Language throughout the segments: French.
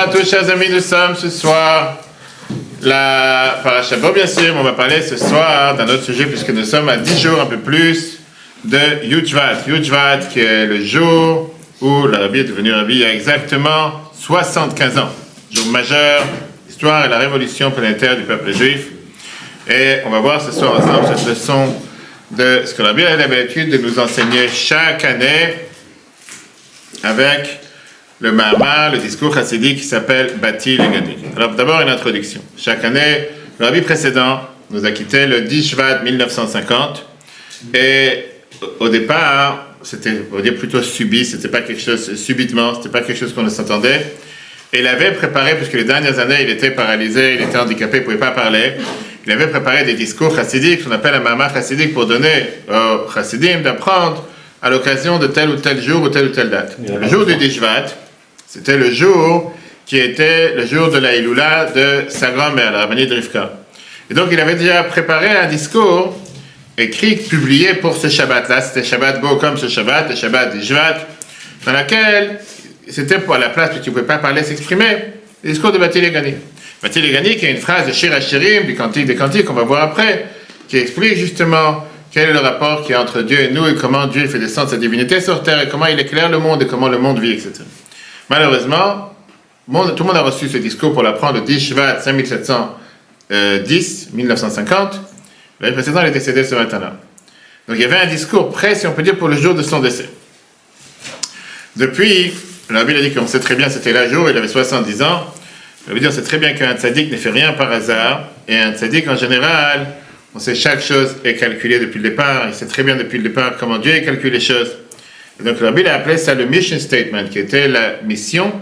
à tous, chers amis, nous sommes ce soir la Paracha Bo, bien sûr. On va parler ce soir d'un autre sujet puisque nous sommes à 10 jours, un peu plus, de Yud-Shvat. Yud-Shvat qui est le jour où le Rabbi est devenu Rabbi il y a exactement 75 ans. Jour majeur, l'histoire et la révolution planétaire du peuple juif. Et on va voir ce soir ensemble cette leçon de ce que le Rabbi a l'habitude de nous enseigner chaque année avec le Mahamar, le discours chassidique qui s'appelle Bati Legani. Alors d'abord une introduction. Chaque année, le Rabbi précédent nous a quittés le 10 Shvat 1950 et au départ, c'était, on va dire plutôt subi, c'était pas quelque chose subitement, c'était pas quelque chose qu'on ne s'attendait. Et il avait préparé, puisque les dernières années il était paralysé, il était handicapé, il ne pouvait pas parler, il avait préparé des discours chassidiques, qu'on appelle un Mahamar chassidique, pour donner aux chassidim d'apprendre à l'occasion de tel ou tel jour ou telle date. Le jour du 10 Shvat, c'était le jour qui était le jour de la Iloula de sa grand-mère, la rabbinite Rivka. Et donc il avait déjà préparé un discours écrit, publié pour ce Shabbat-là. C'était Shabbat beau comme ce Shabbat, le Shabbat 10 Shvat, dans laquelle c'était pour la place où tu ne pouvais pas parler, s'exprimer, le discours de Bati Legani. Bati Legani qui est une phrase de Shir HaShirim, du Cantique des Cantiques, qu'on va voir après, qui explique justement quel est le rapport qu'il y a entre Dieu et nous et comment Dieu fait descendre sa divinité sur terre et comment il éclaire le monde et comment le monde vit, etc. Malheureusement, tout le monde a reçu ce discours pour l'apprendre le 10 Shvat 5710, 1950. L'année précédente, il est décédé ce matin-là. Donc il y avait un discours prêt, si on peut dire, pour le jour de son décès. Depuis, le Rabbi a dit qu'on sait très bien, c'était le jour, il avait 70 ans. Le Rabbi dit, on sait très bien qu'un tzaddik ne fait rien par hasard. Et un tzaddik, en général, on sait chaque chose est calculée depuis le départ. Il sait très bien depuis le départ comment Dieu calcule les choses. Et donc le Rabbi a appelé ça le mission statement, qui était la mission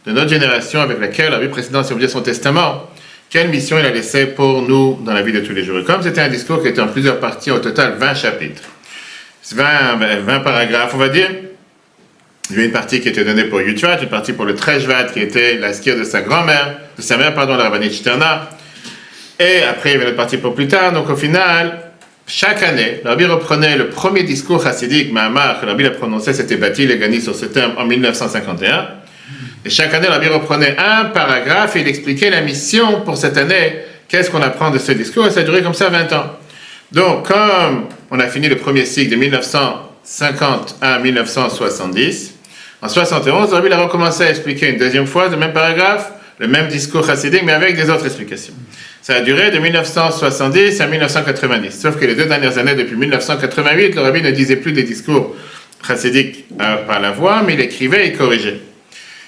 de notre génération avec laquelle le Rabbi précédent, si on veut dire son testament, quelle mission il a laissé pour nous dans la vie de tous les jours. Et comme c'était un discours qui était en plusieurs parties, au total 20 chapitres, 20 paragraphes, on va dire, il y avait une partie qui était donnée pour Yud-Shvat, une partie pour le 13 Shvat, qui était la skir de sa grand-mère, de sa mère, la rabbinite Shterna, et après il y avait une autre partie pour plus tard. Donc au final, chaque année, le Rabbi reprenait le premier discours chassidique, Mahamar, que le Rabbi a prononcé, c'était Bati Legani sur ce terme en 1951. Et chaque année, le Rabbi reprenait un paragraphe et il expliquait la mission pour cette année, qu'est-ce qu'on apprend de ce discours, et ça a duré comme ça 20 ans. Donc, comme on a fini le premier cycle de 1950 à 1970, en 71, le Rabbi a recommencé à expliquer une deuxième fois le même paragraphe, le même discours chassidique, mais avec des autres explications. Ça a duré de 1970 à 1990. Sauf que les 2 dernières années, depuis 1988, le Rabbi ne disait plus des discours chassidiques par la voix, mais il écrivait et corrigeait.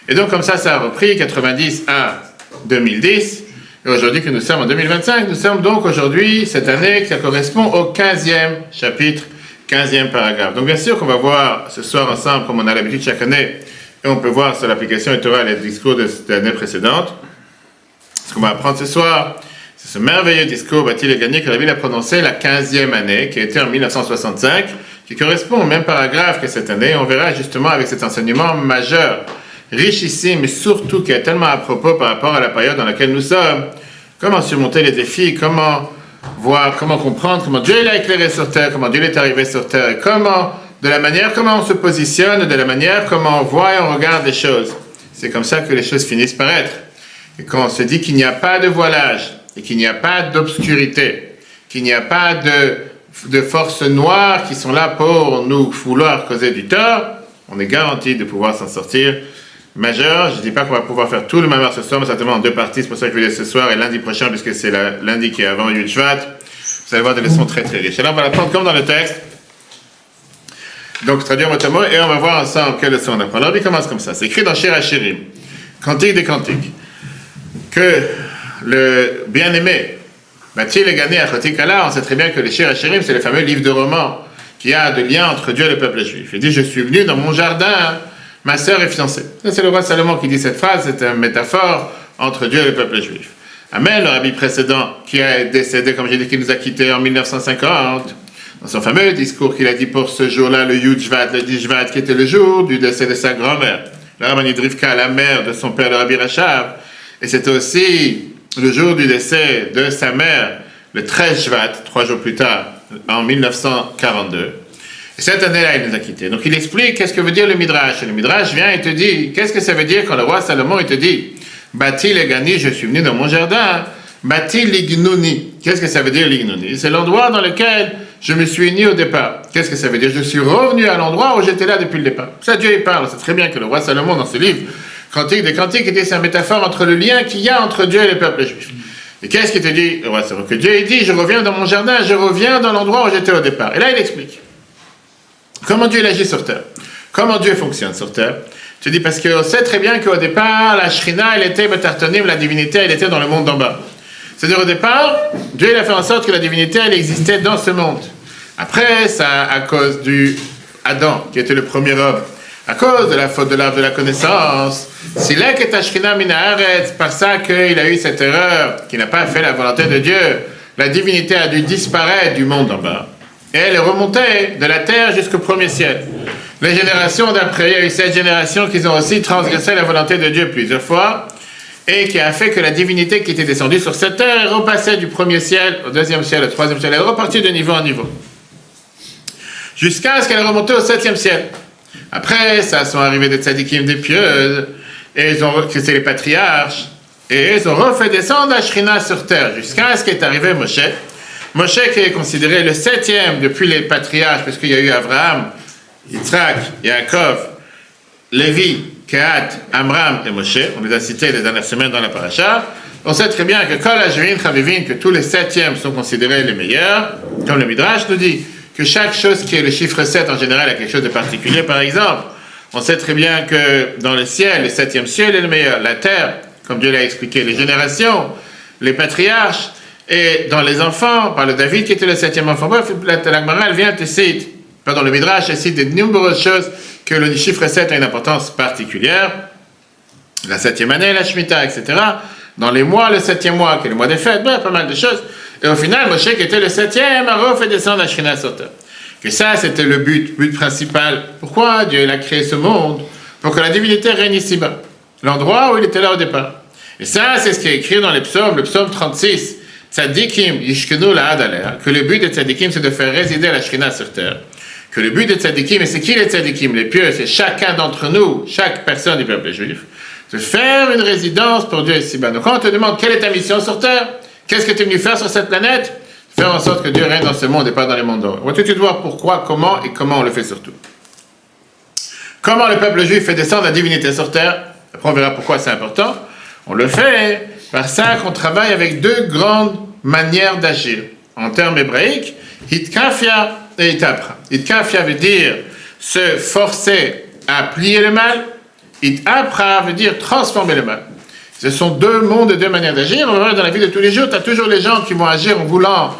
Et donc, comme ça a repris 90 à 2010. Et aujourd'hui que nous sommes en 2025, nous sommes donc aujourd'hui, cette année, qui correspond au 15e chapitre, 15e paragraphe. Donc, bien sûr qu'on va voir ce soir ensemble, comme on a l'habitude chaque année, et on peut voir sur l'application Torah les discours de l'année précédente. Ce qu'on va apprendre ce soir, c'est ce merveilleux discours Bati Legani que la Bible a prononcé la 15e année, qui a été en 1965, qui correspond au même paragraphe que cette année. On verra justement avec cet enseignement majeur, richissime, mais surtout qui est tellement à propos par rapport à la période dans laquelle nous sommes, comment surmonter les défis, comment voir, comment comprendre, comment Dieu l'a éclairé sur terre, comment Dieu est arrivé sur terre, et comment, de la manière comment on se positionne, de la manière comment on voit et on regarde les choses. C'est comme ça que les choses finissent par être. Et quand on se dit qu'il n'y a pas de voilage, et qu'il n'y a pas d'obscurité, qu'il n'y a pas de forces noires qui sont là pour nous vouloir causer du tort, on est garanti de pouvoir s'en sortir majeur. Je ne dis pas qu'on va pouvoir faire tout le Mahamar ce soir, mais certainement en 2 parties, c'est pour ça que je vais dire ce soir et lundi prochain, puisque c'est lundi qui est avant Yud Shvat. Vous allez voir des leçons très très riches. Alors on va l'apprendre comme dans le texte. Donc traduire mot à mot, et on va voir ensemble quelle leçon on apprend. Alors il commence comme ça, c'est écrit dans Shir HaShirim, Cantique des Cantiques, que le bien-aimé, Bati Legani Achoti Kala, on sait très bien que les Shir HaShirim, c'est le fameux livre de romans qui a de lien entre Dieu et le peuple juif. Il dit, je suis venu dans mon jardin, ma sœur est fiancée. C'est le roi Salomon qui dit cette phrase, c'est une métaphore entre Dieu et le peuple juif. Amen, le rabbi précédent, qui est décédé, comme j'ai dit, qui nous a quittés en 1950, dans son fameux discours qu'il a dit pour ce jour-là, le Yud Shvat, le 10 Shvat, qui était le jour du décès de sa grand-mère, la rabbinite Rivka, la mère de son père, le rabbi Rachav, et c'était aussi le jour du décès de sa mère, le 13 Shvat, 3 jours plus tard, en 1942. Et cette année-là, il nous a quittés. Donc il explique qu'est-ce que veut dire le Midrash. Et le Midrash vient et te dit, qu'est-ce que ça veut dire quand le roi Salomon il te dit, Bati le gani, je suis venu dans mon jardin. Bati l'ignoni. Qu'est-ce que ça veut dire l'ignoni? C'est l'endroit dans lequel je me suis uni au départ. Qu'est-ce que ça veut dire? Je suis revenu à l'endroit où j'étais là depuis le départ. Ça, Dieu il parle. C'est très bien que le roi Salomon, dans ce livre, Cantique des Cantiques, était sa métaphore entre le lien qu'il y a entre Dieu et le peuple juif. Et qu'est-ce qu'il te dit? Ouais, c'est vrai que Dieu il dit, je reviens dans mon jardin, je reviens dans l'endroit où j'étais au départ. Et là, il explique comment Dieu agit sur terre. Comment Dieu fonctionne sur terre. Tu dis parce qu'on sait très bien qu'au départ, la Shrina, elle était Betartonim, la divinité, elle était dans le monde d'en bas. C'est-à-dire au départ, Dieu il a fait en sorte que la divinité, elle existait dans ce monde. Après, ça, à cause du Adam, qui était le premier homme, à cause de la faute de l'arbre de la connaissance, c'est là que Tashkina Minaharet, par ça qu'il a eu cette erreur, qu'il n'a pas fait la volonté de Dieu, la divinité a dû disparaître du monde en bas. Et elle est remontée de la terre jusqu'au premier ciel. Les générations d'après, il y a eu cette génération qui ont aussi transgressé la volonté de Dieu plusieurs fois, et qui a fait que la divinité qui était descendue sur cette terre est repassée du premier ciel au deuxième ciel, au troisième ciel, elle est repartie de niveau en niveau. Jusqu'à ce qu'elle est remontée au septième ciel. Après, ça sont arrivés des tzadikim, des pieux, et c'est les patriarches, et ils ont refait descendre la Shrina sur terre, jusqu'à ce qu'est arrivé Moshe. Moshe qui est considéré le septième depuis les patriarches, parce qu'il y a eu Abraham, Yitzhak, Yaakov, Lévi, Kehat, Amram et Moshe. On les a cités les dernières semaines dans la paracha. On sait très bien que Kol Hashvin Chavivin, que tous les septièmes sont considérés les meilleurs, comme le Midrash nous dit, que chaque chose qui est le chiffre 7 en général a quelque chose de particulier. Par exemple, on sait très bien que dans le ciel, le septième ciel est le meilleur. La terre, comme Dieu l'a expliqué, les générations, les patriarches, et dans les enfants, par le David qui était le septième enfant. Bref, la Gemara, elle vient te citer, dans le Midrash, elle cite de nombreuses choses que le chiffre 7 a une importance particulière. La septième année, la Shemitah, etc. Dans les mois, le septième mois, qui est le mois des fêtes, bref, pas mal de choses. Et au final, Moshe, qui était le septième, a refait descendre la Shrina sur terre. Que ça, c'était le but principal. Pourquoi Dieu il a créé ce monde? Pour que la divinité règne ici-bas. L'endroit où il était là au départ. Et ça, c'est ce qui est écrit dans les psaumes, le psaume 36. Tzadikim, yishkenu la'ad alea. Que le but des tzadikim, c'est de faire résider la Shrina sur terre. Que le but des tzadikim, et c'est qui les tzadikim? Les pieux, c'est chacun d'entre nous, chaque personne du peuple juif, de faire une résidence pour Dieu ici-bas. Donc quand on te demande quelle est ta mission sur terre, qu'est-ce que tu es venu faire sur cette planète? Faire en sorte que Dieu règne dans ce monde et pas dans les mondes d'or. On va tout de suite voir pourquoi, comment et comment on le fait surtout. Comment le peuple juif fait descendre la divinité sur terre? Après on verra pourquoi c'est important. On le fait par ça qu'on travaille avec deux grandes manières d'agir. En termes hébraïques, hitkafia et itapra. Hitkafia veut dire se forcer à plier le mal. Itapra veut dire transformer le mal. Ce sont deux mondes et deux manières d'agir. On va voir dans la vie de tous les jours, tu as toujours les gens qui vont agir en voulant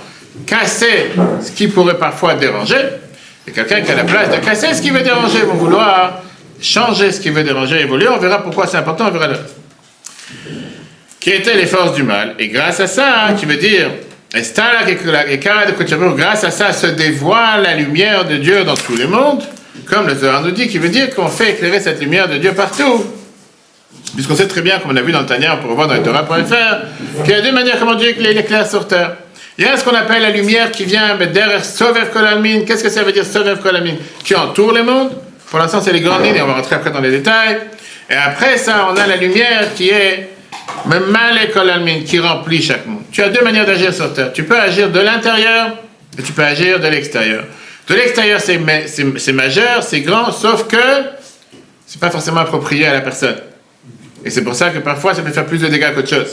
casser ce qui pourrait parfois déranger. Et quelqu'un qui a la place de casser ce qui veut déranger, vont vouloir changer ce qui veut déranger, évoluer. On verra pourquoi c'est important, on verra le reste. Qui étaient les forces du mal. Et grâce à ça, qui veut dire, grâce à ça se dévoile la lumière de Dieu dans tous les mondes, comme le Zohar nous dit, qui veut dire qu'on fait éclairer cette lumière de Dieu partout. Puisqu'on sait très bien, comme on a vu dans le Tanya, on peut revoir dans le Torah.fr, qu'il y a deux manières comment Dieu éclaire sur terre. Il y a ce qu'on appelle la lumière qui vient derrière Sovev Kolalmin. Qu'est-ce que ça veut dire Sovev Kolalmin? Qui entoure les mondes. Pour l'instant, c'est les grandes lignes et on va rentrer après dans les détails. Et après ça, on a la lumière qui est Memale Kolalmin, qui remplit chaque monde. Tu as deux manières d'agir sur terre. Tu peux agir de l'intérieur et tu peux agir de l'extérieur. De l'extérieur, c'est majeur, c'est grand, sauf que c'est pas forcément approprié à la personne. Et c'est pour ça que parfois, ça peut faire plus de dégâts qu'autre chose.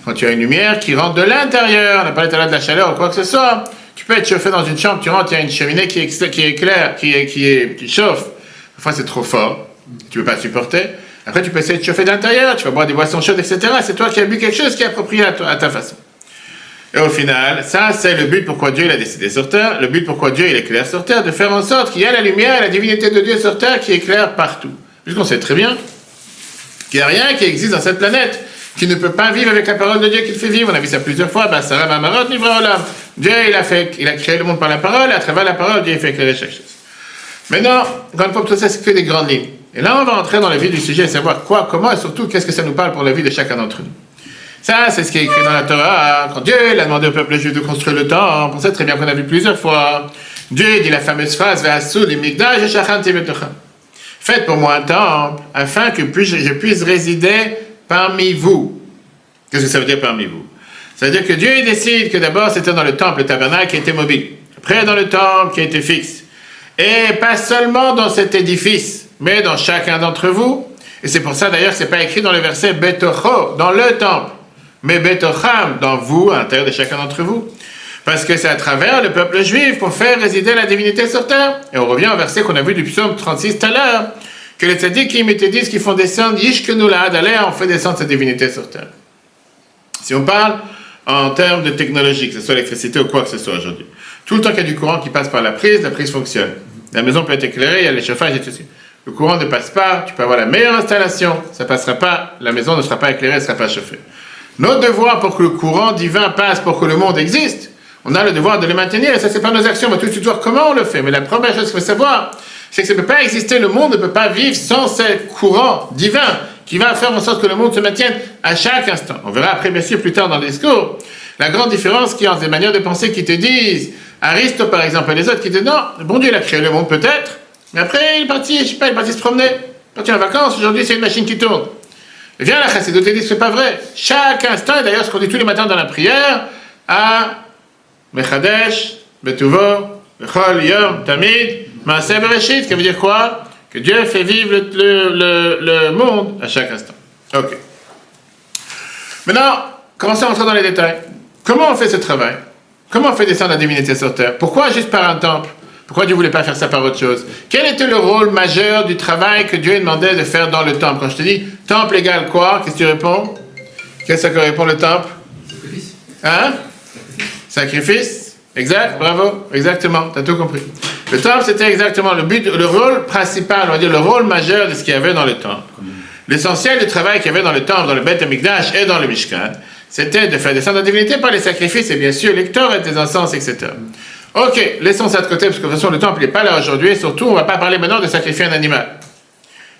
Quand tu as une lumière qui rentre de l'intérieur, on n'a pas parlé de la chaleur ou quoi que ce soit, tu peux être chauffé dans une chambre, tu rentres, il y a une cheminée qui éclaire, qui chauffe. Parfois, c'est trop fort, tu ne peux pas supporter. Après, tu peux essayer de chauffer de l'intérieur, tu vas boire des boissons chaudes, etc. C'est toi qui as bu quelque chose qui est approprié à ta façon. Et au final, ça, c'est le but pourquoi Dieu il a décidé sur terre, le but pourquoi Dieu il éclaire sur terre, de faire en sorte qu'il y a la lumière et la divinité de Dieu sur terre qui éclaire partout. Puisqu'on sait très bien qu'il n'y a rien qui existe dans cette planète qui ne peut pas vivre avec la parole de Dieu qui le fait vivre. On a vu ça plusieurs fois. Sarah Mamarot, Nivra Olam. Dieu, il a créé le monde par la parole, et à travers la parole, Dieu, il fait éclairer chaque chose. Maintenant, quand on tout ça, c'est que des grandes lignes. Et là, on va entrer dans la vie du sujet et savoir quoi, comment, et surtout, qu'est-ce que ça nous parle pour la vie de chacun d'entre nous. Ça, c'est ce qui est écrit dans la Torah. Quand Dieu il a demandé au peuple juif de construire le temple, on sait très bien qu'on a vu plusieurs fois. Dieu dit la fameuse phrase, Ve'asu l'imigdash shachanti betocha. Faites pour moi un temple, afin que je puisse résider parmi vous. Qu'est-ce que ça veut dire parmi vous? Ça veut dire que Dieu il décide que d'abord c'était dans le temple, le tabernacle qui était mobile. Après dans le temple qui était fixe. Et pas seulement dans cet édifice, mais dans chacun d'entre vous. Et c'est pour ça d'ailleurs que ce n'est pas écrit dans le verset Betocho, dans le temple, mais Betocham, dans vous, à l'intérieur de chacun d'entre vous. Parce que c'est à travers le peuple juif pour faire résider la divinité sur terre. Et on revient au verset qu'on a vu du psaume 36 tout à l'heure, que les tzadikim te disent qu'ils font descendre Yishkenula, d'aller on fait descendre cette divinité sur terre. Si on parle en termes de technologie, que ce soit l'électricité ou quoi que ce soit aujourd'hui, tout le temps qu'il y a du courant qui passe par la prise fonctionne. La maison peut être éclairée, il y a les chauffages et tout ça. Le courant ne passe pas, tu peux avoir la meilleure installation, ça ne passera pas, la maison ne sera pas éclairée, elle ne sera pas chauffée. Notre devoir pour que le courant divin passe, pour que le monde existe, on a le devoir de le maintenir, et ça c'est pas nos actions, on va tout de suite voir comment on le fait. Mais la première chose qu'il faut savoir, c'est que ça ne peut pas exister, le monde ne peut pas vivre sans ce courant divin qui va faire en sorte que le monde se maintienne à chaque instant. On verra après, bien sûr, plus tard dans le discours, la grande différence qu'il y a entre des manières de penser qui te disent, Aristote par exemple, et les autres qui te disent, non, bon Dieu il a créé le monde peut-être, mais après il est parti, je sais pas, il est parti se promener, il est parti en vacances, aujourd'hui c'est une machine qui tourne. Et viens la chassidoute et dit, c'est pas vrai. Chaque instant, et d'ailleurs ce qu'on dit tous les matins dans la prière, à Mechadesh, Betuvo, Bechol, Yom, Tamid, Maaseh Bereshit, ça veut dire quoi? Que Dieu fait vivre le monde à chaque instant. Ok. Maintenant, commençons à entrer dans les détails. Comment on fait ce travail? Comment on fait descendre la divinité sur terre? Pourquoi juste par un temple? Pourquoi Dieu ne voulait pas faire ça par autre chose? Quel était le rôle majeur du travail que Dieu demandait de faire dans le temple? Quand je te dis temple égale quoi? Qu'est-ce que tu réponds? Qu'est-ce que répond le temple? Sacrifice. Hein? Sacrifice? Exact, bravo, exactement, tu as tout compris. Le temple, c'était exactement le but, le rôle principal, on va dire le rôle majeur de ce qu'il y avait dans le temple. L'essentiel du travail qu'il y avait dans le temple, dans le Beth Amikdash et dans le Mishkan, c'était de faire descendre la divinité par les sacrifices et bien sûr les Ktoret, des encens, etc. Ok, laissons ça de côté parce que de toute façon le temple n'est pas là aujourd'hui et surtout on ne va pas parler maintenant de sacrifier un animal.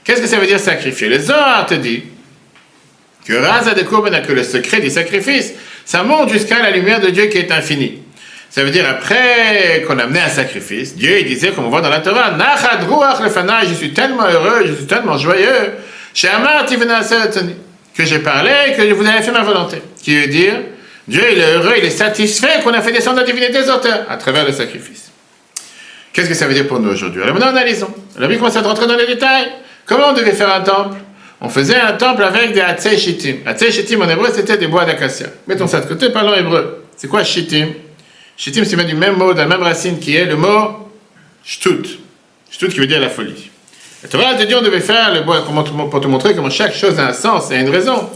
Qu'est-ce que ça veut dire sacrifier? Le Zohar te dit que Raza de Korban, que le secret du sacrifice, ça monte jusqu'à la lumière de Dieu qui est infinie. Ça veut dire après qu'on amenait un sacrifice, Dieu il disait, comme on voit dans la Torah, Nachad Ruach Lefanai, je suis tellement heureux, je suis tellement joyeux, chez Amar que j'ai parlé, que vous avez fait ma volonté. Qui veut dire, Dieu il est heureux, il est satisfait qu'on a fait descendre la divinité sur terre à travers le sacrifice. Qu'est-ce que ça veut dire pour nous aujourd'hui? Alors maintenant analysons. Alors on commence à rentrer dans les détails. Comment on devait faire un temple? On faisait un temple avec des Hatzei Shittim. Hatzei Shittim en hébreu c'était des bois d'acacia. Mettons ça de côté, parlons hébreu. C'est quoi Shittim? Shittim, c'est du même mot, de la même racine qui est le mot Shtut. Shtut qui veut dire la folie. La Torah de Dieu, on devait faire le bois pour te montrer comment chaque chose a un sens et a une raison.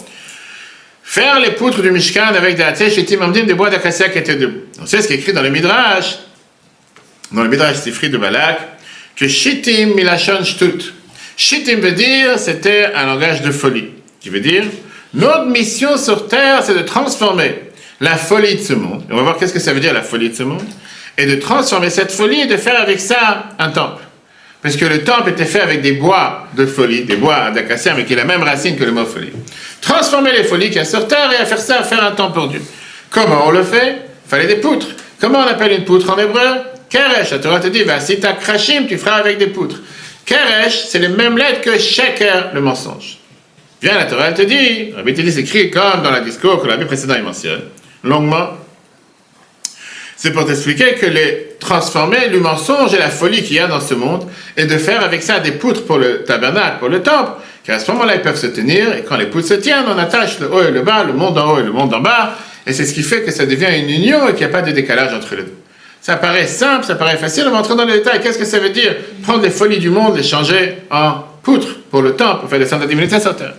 Faire les poutres du Mishkan avec des Hatzei Shittim Amdim, des bois d'acacia qui étaient debout. On sait ce qui est écrit dans le Midrash Sifri de Balak, que Shittim milachon Shtut. Shittim veut dire, c'était un langage de folie. Qui veut dire, notre mission sur terre, c'est de transformer la folie de ce monde. Et on va voir qu'est-ce que ça veut dire la folie de ce monde. Et de transformer cette folie et de faire avec ça un temple. Parce que le temple était fait avec des bois de folie, des bois d'acacia, mais qui est la même racine que le mot folie. Transformer les folies qu'il y a sur terre et à faire ça, à faire un temple pour Dieu. Comment on le fait? Il fallait des poutres. Comment on appelle une poutre en hébreu? Keresh. La Torah te dit, si tu as krashim, tu feras avec des poutres. Keresh, c'est les mêmes lettres que sheker, le mensonge. Bien, la Torah te dit, Rabbi te dit, c'est écrit comme dans le discours que l'année précédente il mentionne, longuement. C'est pour t'expliquer que les transformer le mensonge et la folie qu'il y a dans ce monde et de faire avec ça des poutres pour le tabernacle, pour le temple, car à ce moment-là ils peuvent se tenir et quand les poutres se tiennent, on attache le haut et le bas, le monde en haut et le monde en bas et c'est ce qui fait que ça devient une union et qu'il n'y a pas de décalage entre les deux. Ça paraît simple, ça paraît facile, on va entrer dans les détails. Qu'est-ce que ça veut dire? Prendre les folies du monde, les changer en poutres pour le temple, pour faire descendre la divinité sur terre.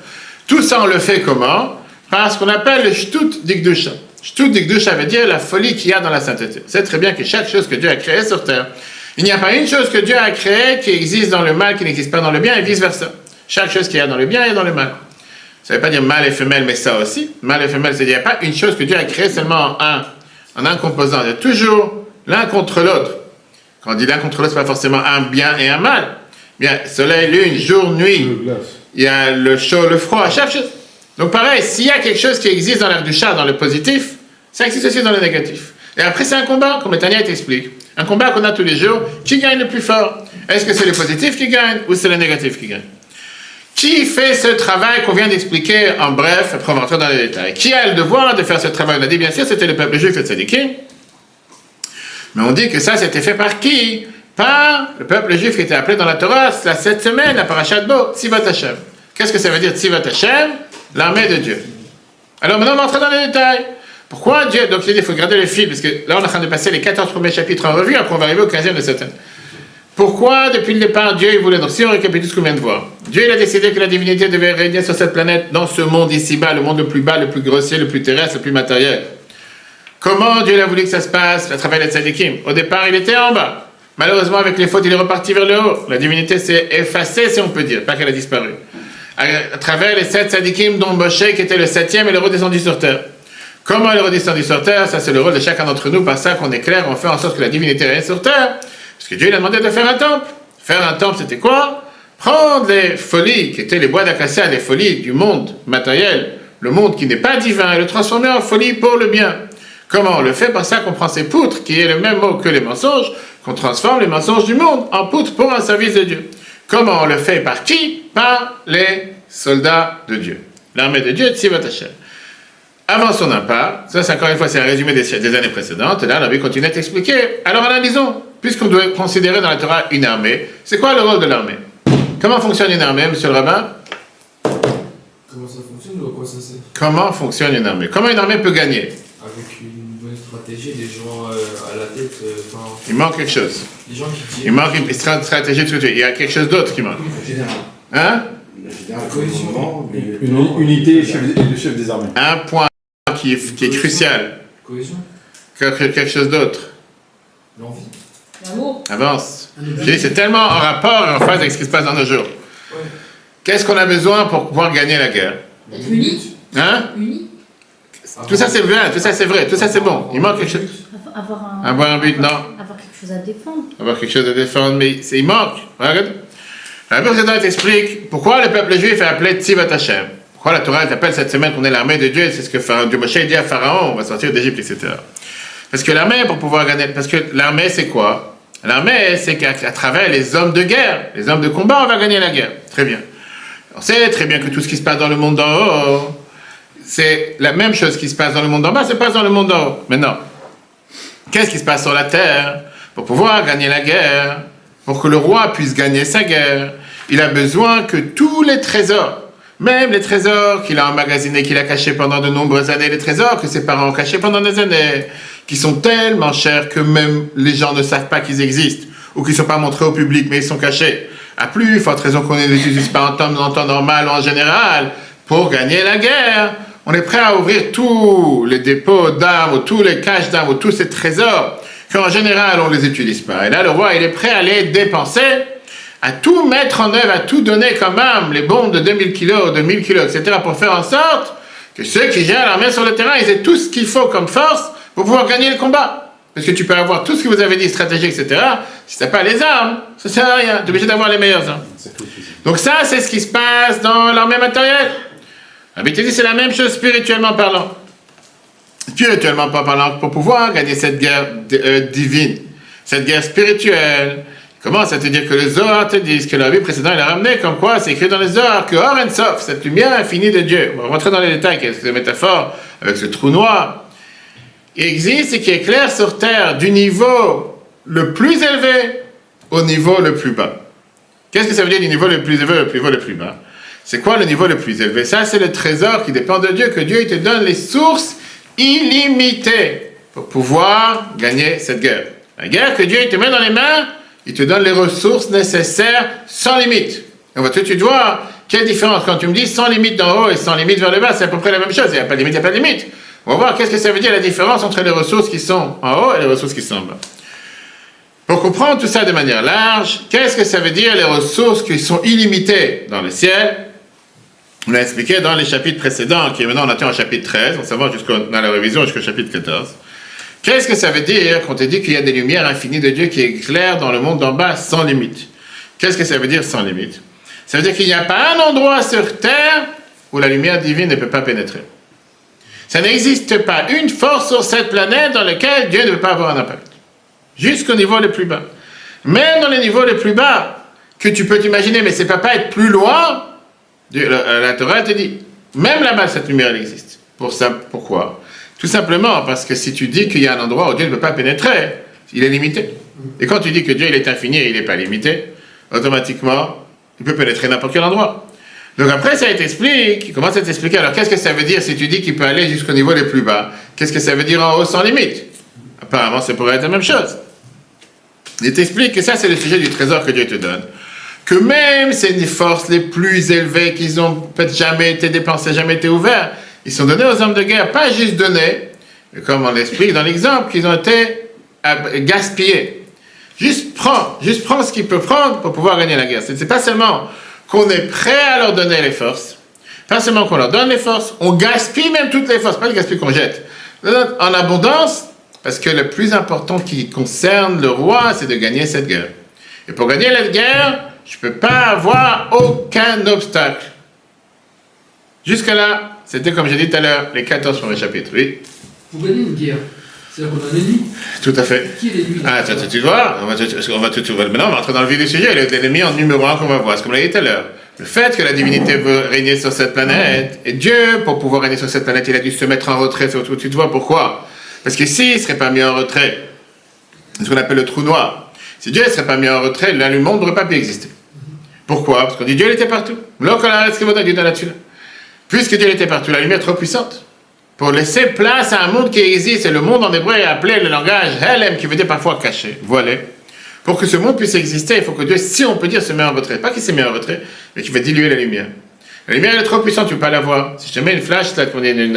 Tout ça on le fait comment? Par ce qu'on appelle le Shtut d'Ikdusha. Shtut d'Ikdusha veut dire la folie qu'il y a dans la sainteté. C'est très bien que chaque chose que Dieu a créée sur terre, il n'y a pas une chose que Dieu a créée qui existe dans le mal, qui n'existe pas dans le bien, et vice-versa. Chaque chose qu'il y a dans le bien est dans le mal. Ça ne veut pas dire mal et femelle, mais ça aussi. Mal et femelle, c'est-à-dire qu'il n'y a pas une chose que Dieu a créée seulement en un composant. Il y a toujours l'un contre l'autre. Quand on dit l'un contre l'autre, ce n'est pas forcément un bien et un mal. Bien, soleil, lune, jour, nuit. Il y a le chaud, le froid, chaque chose. Donc pareil, s'il y a quelque chose qui existe dans l'air du chat, dans le positif, ça existe aussi dans le négatif. Et après, c'est un combat, comme Tania t'explique. Un combat qu'on a tous les jours. Qui gagne le plus fort? Est-ce que c'est le positif qui gagne ou c'est le négatif qui gagne? Qui fait ce travail qu'on vient d'expliquer en bref, après on va rentrer dans les détails? Qui a le devoir de faire ce travail? On a dit bien sûr c'était le peuple juif et le tzadikim. Mais on dit que ça c'était fait par qui? Par le peuple juif qui était appelé dans la Torah cette semaine, la Parashat Bo, Tzivat Hashem. Qu'est-ce que ça veut dire Tzivat Hashem? L'armée de Dieu. Alors maintenant on va rentrer dans les détails. Pourquoi Dieu? Donc il faut garder le fil, parce que là on est en train de passer les 14 premiers chapitres en revue, après on va arriver au 15e de Satan. Pourquoi depuis le départ Dieu il voulait, donc si on récapitule ce qu'on vient de voir, Dieu il a décidé que la divinité devait régner sur cette planète, dans ce monde ici-bas, le monde le plus bas, le plus grossier, le plus terrestre, le plus matériel. Comment Dieu a voulu que ça se passe à travers les tzadikim? Au départ il était en bas. Malheureusement avec les fautes il est reparti vers le haut. La divinité s'est effacée si on peut dire, pas qu'elle a disparu. À travers les 7 tzadikim dont Moshe qui était le 7e, il est redescendu sur terre. Comment il est redescendu sur terre? Ça c'est le rôle de chacun d'entre nous, par ça qu'on éclaire, on fait en sorte que la divinité règne sur terre. Parce que Dieu il a demandé de faire un temple. Faire un temple, c'était quoi? Prendre les folies, qui étaient les bois d'acacia, les folies du monde matériel, le monde qui n'est pas divin, et le transformer en folie pour le bien. Comment on le fait? Par ça qu'on prend ces poutres, qui est le même mot que les mensonges, qu'on transforme les mensonges du monde en poutres pour un service de Dieu. Comment on le fait? Par qui? Par les soldats de Dieu. L'armée de Dieu, Tzivat Hashem. Avançons d'un pas, ça c'est encore une fois c'est un résumé des années précédentes, et là la Bible continue à t'expliquer. Alors analysons, puisqu'on doit considérer dans la Torah une armée, c'est quoi le rôle de l'armée? Comment fonctionne une armée, monsieur le rabbin? Comment ça fonctionne ou à quoi ça sert? Comment fonctionne une armée? Comment une armée peut gagner? Avec une bonne stratégie, des gens à la tête, il manque quelque chose. Les gens qui tirent. Il manque une stratégie de structure. Il y a quelque chose d'autre qui manque. Hein? Une unité et le chef des armées. Un point qui est crucial. Cohésion. Quelque chose d'autre. L'envie. L'amour. Avance. Je dis, c'est tellement en rapport et en phase avec ce qui se passe dans nos jours. Ouais. Qu'est-ce qu'on a besoin pour pouvoir gagner la guerre? Être unis. Hein? Unis. Tout ça c'est vrai, tout ça c'est vrai, tout ça c'est bon. Il manque quelque chose. Avoir un but, non. Avoir quelque chose à défendre. Avoir quelque chose à défendre, mais il manque. Regarde. La Bible t'explique pourquoi le peuple juif est appelé Tzivat Hashem. Pourquoi la Torah t'appelle cette semaine qu'on est l'armée de Dieu, c'est ce que Dieu Moshe dit à Pharaon, on va sortir d'Égypte, etc. Parce que l'armée, pour pouvoir gagner, parce que l'armée c'est quoi? L'armée c'est qu'à travers les hommes de guerre, les hommes de combat, on va gagner la guerre. Très bien. On sait très bien que tout ce qui se passe dans le monde d'en haut, c'est la même chose qui se passe dans le monde d'en bas, se passe dans le monde d'en haut. Maintenant, qu'est-ce qui se passe sur la terre? Pour pouvoir gagner la guerre, pour que le roi puisse gagner sa guerre, il a besoin que tous les trésors, même les trésors qu'il a emmagasinés, qu'il a cachés pendant de nombreuses années, les trésors que ses parents ont cachés pendant des années, qui sont tellement chers que même les gens ne savent pas qu'ils existent, ou qu'ils ne sont pas montrés au public, mais ils sont cachés. À plus forte raison qu'on ne les utilise pas en temps normal ou en général, pour gagner la guerre. On est prêt à ouvrir tous les dépôts d'armes, ou tous les caches d'armes, ou tous ces trésors, qu'en général on ne les utilise pas. Et là, le roi, il est prêt à les dépenser, à tout mettre en œuvre, à tout donner comme arme, les bombes de 2000 kilos, de 1000 kilos, etc., pour faire en sorte que ceux qui gèrent l'armée sur le terrain, ils aient tout ce qu'il faut comme force pour pouvoir gagner le combat. Parce que tu peux avoir tout ce que vous avez dit, stratégie, etc., si tu n'as pas les armes, ça ne sert à rien. Tu es obligé d'avoir les meilleures armes. Donc ça, c'est ce qui se passe dans l'armée matérielle. La Bible dit c'est la même chose spirituellement parlant. Spirituellement parlant, pour pouvoir gagner cette guerre divine, cette guerre spirituelle, comment ça te dire que le Zohar te dit, que la vie précédente il a ramené, comme quoi c'est écrit dans le Zohar, que Or en Sof, cette lumière infinie de Dieu, on va rentrer dans les détails, qu'est-ce que c'est métaphore, avec ce trou noir, il existe et qui éclaire sur terre du niveau le plus élevé au niveau le plus bas. Qu'est-ce que ça veut dire du niveau le plus élevé au niveau le plus bas? C'est quoi le niveau le plus élevé? Ça, c'est le trésor qui dépend de Dieu, que Dieu il te donne les sources illimitées pour pouvoir gagner cette guerre. La guerre que Dieu il te met dans les mains, il te donne les ressources nécessaires sans limite. On va tout de suite voir quelle différence. Quand tu me dis sans limite d'en haut et sans limite vers le bas, c'est à peu près la même chose. Il n'y a pas de limite, il n'y a pas de limite. On va voir qu'est-ce que ça veut dire la différence entre les ressources qui sont en haut et les ressources qui sont en bas. Pour comprendre tout ça de manière large, qu'est-ce que ça veut dire les ressources qui sont illimitées dans le ciel? On l'a expliqué dans les chapitres précédents, qui est maintenant on atteint au chapitre 13, on s'avance dans la révision jusqu'au chapitre 14. Qu'est-ce que ça veut dire quand on te dit qu'il y a des lumières infinies de Dieu qui éclairent dans le monde d'en bas sans limite? Qu'est-ce que ça veut dire sans limite? Ça veut dire qu'il n'y a pas un endroit sur terre où la lumière divine ne peut pas pénétrer. Ça n'existe pas une force sur cette planète dans laquelle Dieu ne peut pas avoir un impact. Jusqu'au niveau le plus bas. Même dans les niveaux les plus bas, que tu peux t'imaginer, mais c'est pas être plus loin, La Torah te dit, même là-bas, cette lumière, elle existe. Pour ça, pourquoi? Tout simplement parce que si tu dis qu'il y a un endroit où Dieu ne peut pas pénétrer, il est limité. Et quand tu dis que Dieu il est infini et il n'est pas limité, automatiquement, il peut pénétrer n'importe quel endroit. Donc après, ça t'explique, il commence à t'expliquer, alors qu'est-ce que ça veut dire si tu dis qu'il peut aller jusqu'au niveau les plus bas? Qu'est-ce que ça veut dire en haut sans limite? Apparemment, ça pourrait être la même chose. Il t'explique que ça, c'est le sujet du trésor que Dieu te donne. Que même ces forces les plus élevées qu'ils ont peut-être jamais été dépensées, jamais été ouvertes, ils sont donnés aux hommes de guerre, pas juste donnés, mais comme on l'explique dans l'exemple, qu'ils ont été gaspillés. Juste prends ce qu'il peut prendre pour pouvoir gagner la guerre. C'est pas seulement qu'on est prêt à leur donner les forces, pas seulement qu'on leur donne les forces, on gaspille même toutes les forces, pas le gaspille qu'on jette. En abondance, parce que le plus important qui concerne le roi, c'est de gagner cette guerre. Et pour gagner la guerre, je ne peux pas avoir aucun obstacle. Jusqu'à là, c'était comme j'ai dit tout à l'heure, les 14 premiers chapitres, oui. Pour gagner une guerre, c'est-à-dire qu'on a un ennemi. Tout à fait. Qui est l'ennemi? Tu vois, maintenant on va rentrer dans le vif du sujet, l'ennemi en numéro 1 qu'on va voir, ce qu'on l'a dit tout à l'heure. Le fait que la divinité veut régner sur cette planète, et Dieu, pour pouvoir régner sur cette planète, il a dû se mettre en retrait, surtout, tu te vois pourquoi? Parce que s'il ne serait pas mis en retrait, c'est ce qu'on appelle le trou noir. Si Dieu ne serait pas mis en retrait, là, le monde n'aurait pas pu exister. Pourquoi? Parce qu'on dit Dieu il était partout. Puisque Dieu était partout, la lumière est trop puissante. Pour laisser place à un monde qui existe, et le monde en hébreu est appelé le langage Helem, qui veut dire parfois caché, voilé. Pour que ce monde puisse exister, il faut que Dieu, si on peut dire, se met en retrait. Pas qu'il s'est mis en retrait, mais qu'il va diluer la lumière. La lumière elle est trop puissante, tu ne peux pas la voir. Si je te mets une flash, là, qu'on est une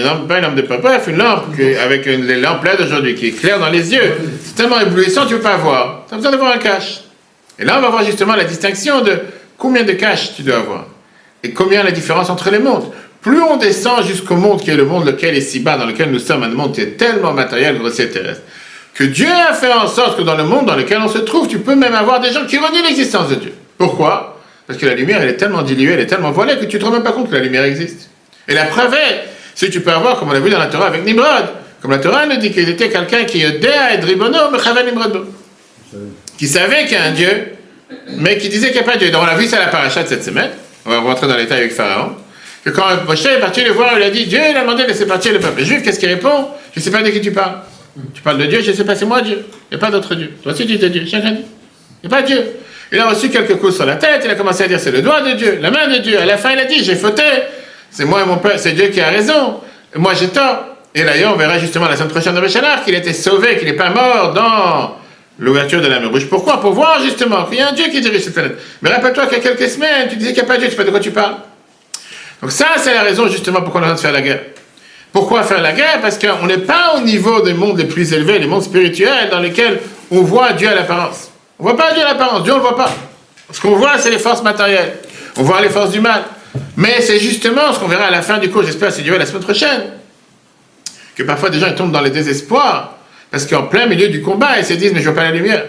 lampe, pas une lampe de papa, une lampe avec les lampes LED aujourd'hui qui est claire dans les yeux. C'est tellement éblouissant, tu ne peux pas voir. Tu as besoin d'avoir un cache. Et là, on va voir justement la distinction de combien de caches tu dois avoir. Et combien la différence entre les mondes. Plus on descend jusqu'au monde qui est le monde lequel est si bas, dans lequel nous sommes, un monde qui est tellement matériel, grossier, terrestre, que Dieu a fait en sorte que dans le monde dans lequel on se trouve, tu peux même avoir des gens qui renient l'existence de Dieu. Pourquoi? Parce que la lumière, elle est tellement diluée, elle est tellement voilée que tu ne te rends même pas compte que la lumière existe. Et la preuve est, si tu peux avoir, comme on l'a vu dans la Torah avec Nimrod, comme la Torah nous dit qu'il était quelqu'un qui qui savait qu'il y a un Dieu, mais qui disait qu'il n'y a pas de Dieu. Donc on a vu ça à la paracha de cette semaine, on va rentrer dans les détails avec Pharaon, que quand Moshe est parti le voir, il a dit, Dieu il a demandé de laisser partir le peuple juif, qu'est-ce qu'il répond? Je ne sais pas de qui tu parles. Tu parles de Dieu, je ne sais pas, c'est moi Dieu. Il n'y a pas d'autre Dieu. Toi aussi tu dis Dieu, chacun dit. Il n'y a pas Dieu. Il a reçu quelques coups sur la tête, il a commencé à dire c'est le doigt de Dieu, la main de Dieu. À la fin il a dit j'ai fauté, c'est moi et mon père, c'est Dieu qui a raison, et moi j'ai tort. Et d'ailleurs on verra justement la semaine prochaine dans Béchalar qu'il était sauvé, qu'il n'est pas mort dans l'ouverture de la mer Rouge. Pourquoi? Pour voir justement qu'il y a un Dieu qui dirige cette planète. Mais rappelle-toi qu'il y a quelques semaines, tu disais qu'il n'y a pas de Dieu, tu sais pas de quoi tu parles. Donc ça c'est la raison justement pourquoi on est en train de faire la guerre. Pourquoi faire la guerre? Parce qu'on n'est pas au niveau des mondes les plus élevés, les mondes spirituels dans lesquels on voit Dieu à l'apparence. On ne voit pas Dieu à l'apparence, Dieu on ne le voit pas. Ce qu'on voit, c'est les forces matérielles. On voit les forces du mal. Mais c'est justement ce qu'on verra à la fin du cours, j'espère c'est Dieu la semaine prochaine, que parfois des gens ils tombent dans le désespoir, parce qu'en plein milieu du combat, ils se disent, mais je ne vois pas la lumière.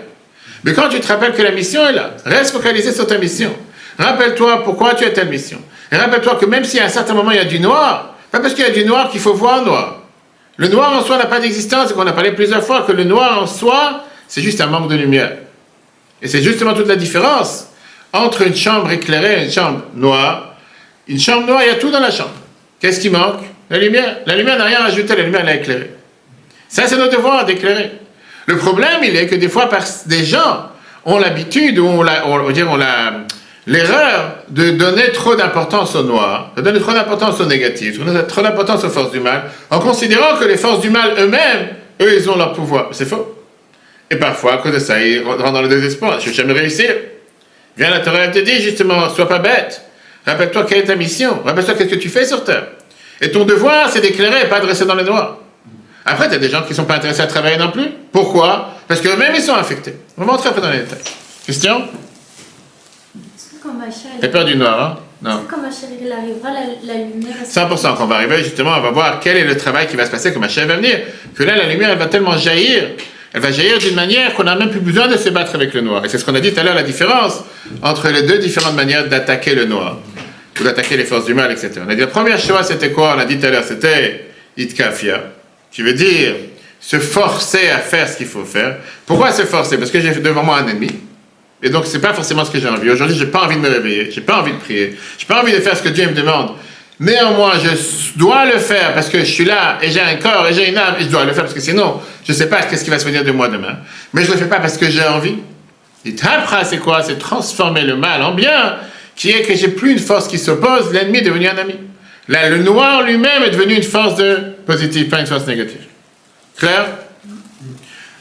Mais quand tu te rappelles que la mission est là, reste focalisé sur ta mission. Rappelle-toi pourquoi tu as telle mission. Et rappelle-toi que même si à un certain moment il y a du noir, pas parce qu'il y a du noir qu'il faut voir noir. Le noir en soi n'a pas d'existence, et qu'on a parlé plusieurs fois que le noir en soi, c'est juste un manque de lumière. Et c'est justement toute la différence entre une chambre éclairée et une chambre noire. Une chambre noire, il y a tout dans la chambre. Qu'est-ce qui manque? La lumière. La lumière n'a rien rajouté, la lumière l'a éclairée. Ça, c'est notre devoir d'éclairer. Le problème, il est que des fois, des gens ont l'habitude, ou l'erreur de donner trop d'importance au noir, de donner trop d'importance au négatif, de donner trop d'importance aux forces du mal, en considérant que les forces du mal eux-mêmes, eux, ils ont leur pouvoir. C'est faux. Et parfois, à cause de ça, ils rentrent dans le désespoir. Je ne vais jamais réussir. Viens, la Torah te dit justement, sois pas bête. Rappelle-toi quelle est ta mission. Rappelle-toi qu'est-ce que tu fais sur terre. Et ton devoir, c'est d'éclairer et pas de rester dans le noir. Après, tu as des gens qui ne sont pas intéressés à travailler non plus. Pourquoi? Parce qu'eux-mêmes, ils sont infectés. On va rentrer après dans les détails. Question? Est-ce que quand Macha... T'as peur du noir, hein? Non. Est-ce que quand Macha il arrivera, la lumière... 100%. Quand on va arriver, justement, on va voir quel est le travail qui va se passer, quand Macha va venir. Que là, la lumière, elle va tellement jaillir. Elle va jaillir d'une manière qu'on n'a même plus besoin de se battre avec le noir. Et c'est ce qu'on a dit tout à l'heure, la différence entre les deux différentes manières d'attaquer le noir. Ou d'attaquer les forces du mal, etc. On a dit la première chose, c'était quoi? On a dit tout à l'heure, c'était itkafia, qui veut dire se forcer à faire ce qu'il faut faire. Pourquoi se forcer? Parce que j'ai devant moi un ennemi. Et donc, c'est pas forcément ce que j'ai envie. Aujourd'hui, j'ai pas envie de me réveiller, j'ai pas envie de prier, j'ai pas envie de faire ce que Dieu me demande. Néanmoins, je dois le faire parce que je suis là et j'ai un corps et j'ai une âme et je dois le faire parce que sinon, je sais pas qu'est-ce qui va se venir de moi demain. Mais je le fais pas parce que j'ai envie. Et Tapra, c'est quoi? C'est transformer le mal en bien, qui est que j'ai plus une force qui s'oppose, l'ennemi est devenu un ami. Là, le noir lui-même est devenu une force positive, pas une force négative. Clair?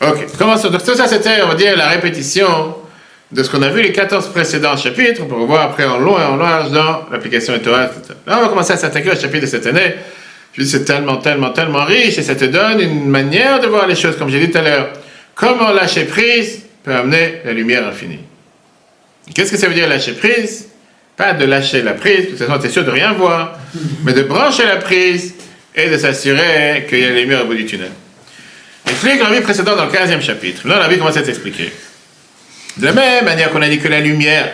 Ok, commençons. Donc tout ça, c'était, on va dire, la répétition de ce qu'on a vu les 14 précédents chapitres. On peut revoir après en long et en large dans l'application Torah, etc. Là, on va commencer à s'attaquer au chapitre de cette année. Je dis, c'est tellement riche et ça te donne une manière de voir les choses, comme j'ai dit tout à l'heure. Comment lâcher prise peut amener la lumière infinie. Qu'est-ce que ça veut dire lâcher prise? Pas de lâcher la prise, parce que tu es sûr de rien voir, mais de brancher la prise et de s'assurer qu'il y a la lumière au bout du tunnel. Explique la vie précédente dans le 15e chapitre. Là, la vie commence à t'expliquer. De la même manière qu'on a dit que la lumière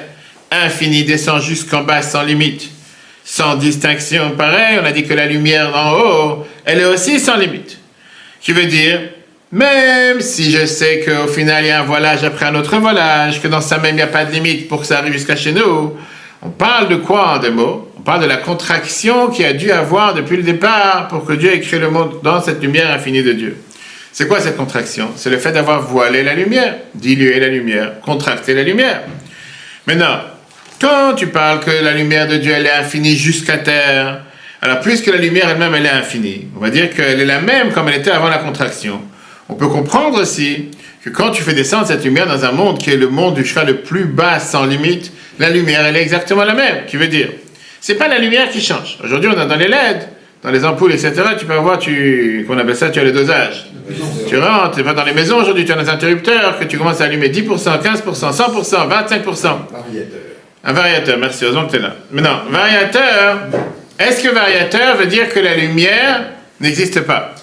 infinie descend jusqu'en bas sans limite, sans distinction, pareil, on a dit que la lumière d'en haut, elle est aussi sans limite. Qui veut dire, même si je sais qu'au final il y a un voilage après un autre voilage, que dans ça même il n'y a pas de limite pour que ça arrive jusqu'à chez nous, on parle de quoi en deux mots? On parle de la contraction qu'il a dû avoir depuis le départ pour que Dieu ait créé le monde dans cette lumière infinie de Dieu. C'est quoi cette contraction? C'est le fait d'avoir voilé la lumière, dilué la lumière, contracté la lumière. Maintenant, quand tu parles que la lumière de Dieu elle est infinie jusqu'à terre, alors puisque la lumière elle-même elle est infinie, on va dire qu'elle est la même comme elle était avant la contraction. On peut comprendre aussi que quand tu fais descendre cette lumière dans un monde qui est le monde du chemin le plus bas sans limite, la lumière elle est exactement la même. Qui veut dire, c'est pas la lumière qui change. Aujourd'hui on a dans les LED, dans les ampoules, etc. Tu peux avoir, qu'on appelle ça, tu as le dosage. Tu rentres, tu vas dans les maisons aujourd'hui, tu as des interrupteurs que tu commences à allumer 10%, 15%, 100%, 25%. Un variateur, merci, heureusement que tu es là. Maintenant, variateur, est-ce que variateur veut dire que la lumière n'existe pas?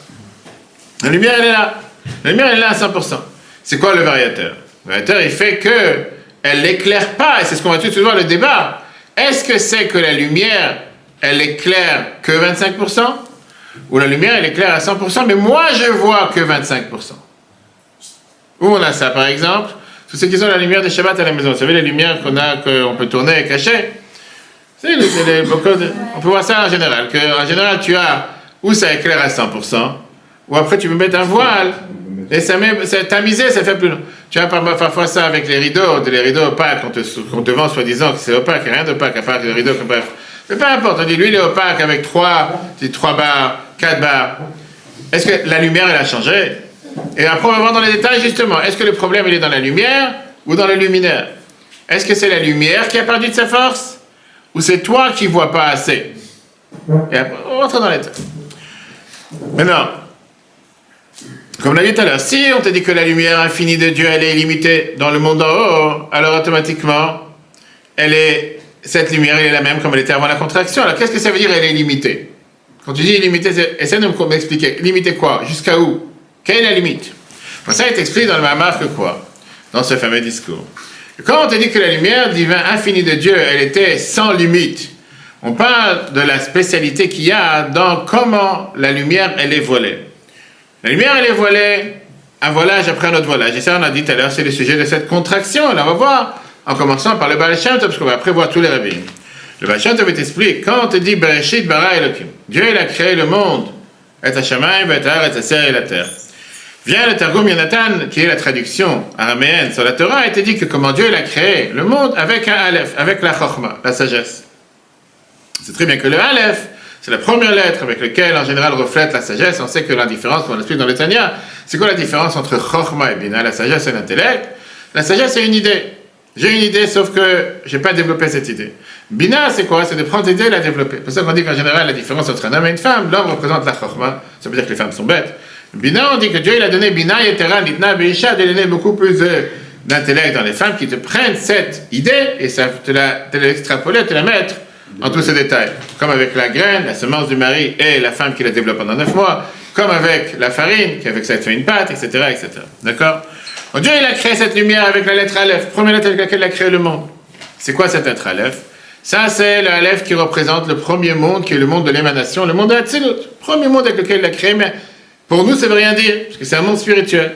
La lumière, elle est là. La lumière, elle est là à 100%. C'est quoi le variateur? Le variateur, il fait que elle n'éclaire pas, et c'est ce qu'on va tout de suite voir le débat. Est-ce que c'est que la lumière, elle éclaire que 25%? Ou la lumière, elle éclaire à 100%, mais moi, je vois que 25%. Où on a ça, par exemple? Tous ceux qui ont la lumière de Shabbat à la maison. Vous savez, les lumières qu'on peut tourner et cacher? On peut voir ça en général. En général, tu as où ça éclaire à 100%, ou après tu peux mettre un voile, et ça tamisé, ça fait plus long. Tu as parfois ça avec les rideaux opaques, qu'on te vend soi-disant que c'est opaque, il n'y a rien d'opaque à part les rideaux, bref. Mais peu importe, on dit lui il est opaque avec 3 barres, 4 barres. Est-ce que la lumière elle a changé? Et après on va voir dans les détails justement, est-ce que le problème il est dans la lumière ou dans le luminaire? Est-ce que c'est la lumière qui a perdu de sa force? Ou c'est toi qui ne vois pas assez? Et après, on rentre dans les détails. Maintenant, comme on l'a dit tout à l'heure, si on te dit que la lumière infinie de Dieu elle est illimitée dans le monde en haut, alors automatiquement, cette lumière elle est la même comme elle était avant la contraction. Alors qu'est-ce que ça veut dire elle est limitée? Quand tu dis illimitée, essaie de m'expliquer. Limitée quoi? Jusqu'à où? Quelle est la limite? Pour ça, il t'explique dans le Mamar que quoi? Dans ce fameux discours. Quand on te dit que la lumière divine infinie de Dieu, elle était sans limite, on parle de la spécialité qu'il y a dans comment la lumière, elle est voilée. La lumière, elle est voilée, un voilage après un autre voilage. Et ça, on a dit tout à l'heure, c'est le sujet de cette contraction. Là, on va voir, en commençant par le Baal Shem Tov, parce qu'on va après voir tous les rabbins. Le Baal Shem Tov t'explique, quand on te dit Bereshit bara Elokim, Dieu, il a créé le monde, et Hashamayim, et et la terre. Vient le Targum Yonatan, qui est la traduction araméenne sur la Torah, et te dit que comment Dieu, il a créé le monde avec un Aleph, avec la Chochma, la sagesse. C'est très bien que le Aleph, c'est la première lettre avec laquelle, en général, reflète la sagesse. On sait que la différence, on l'explique dans le Tanya, c'est quoi la différence entre Chochma et Bina, la sagesse et l'intellect? La sagesse, c'est une idée. J'ai une idée, sauf que je n'ai pas développé cette idée. Bina, c'est quoi? C'est de prendre l'idée et la développer. C'est pour ça qu'on dit qu'en général, la différence entre un homme et une femme, l'homme représente la Chochma. Ça veut dire que les femmes sont bêtes. Bina, on dit que Dieu, il a donné Bina, Yetera, Nitna, Beisha, de donner beaucoup plus d'intellect dans les femmes qui te prennent cette idée et ça te l'extrapoler, te la mettre en tous ces détails. Comme avec la graine, la semence du mari et la femme qui la développe pendant 9 mois, comme avec la farine, qui avec ça fait une pâte, etc., etc. D'accord? Donc Dieu, il a créé cette lumière avec la lettre Aleph, première lettre avec laquelle il a créé le monde. C'est quoi cette lettre Aleph? Ça, c'est le Aleph qui représente le premier monde, qui est le monde de l'émanation, le monde de Hatzilut. Premier monde avec lequel il a créé, mais pour nous, ça ne veut rien dire, parce que c'est un monde spirituel.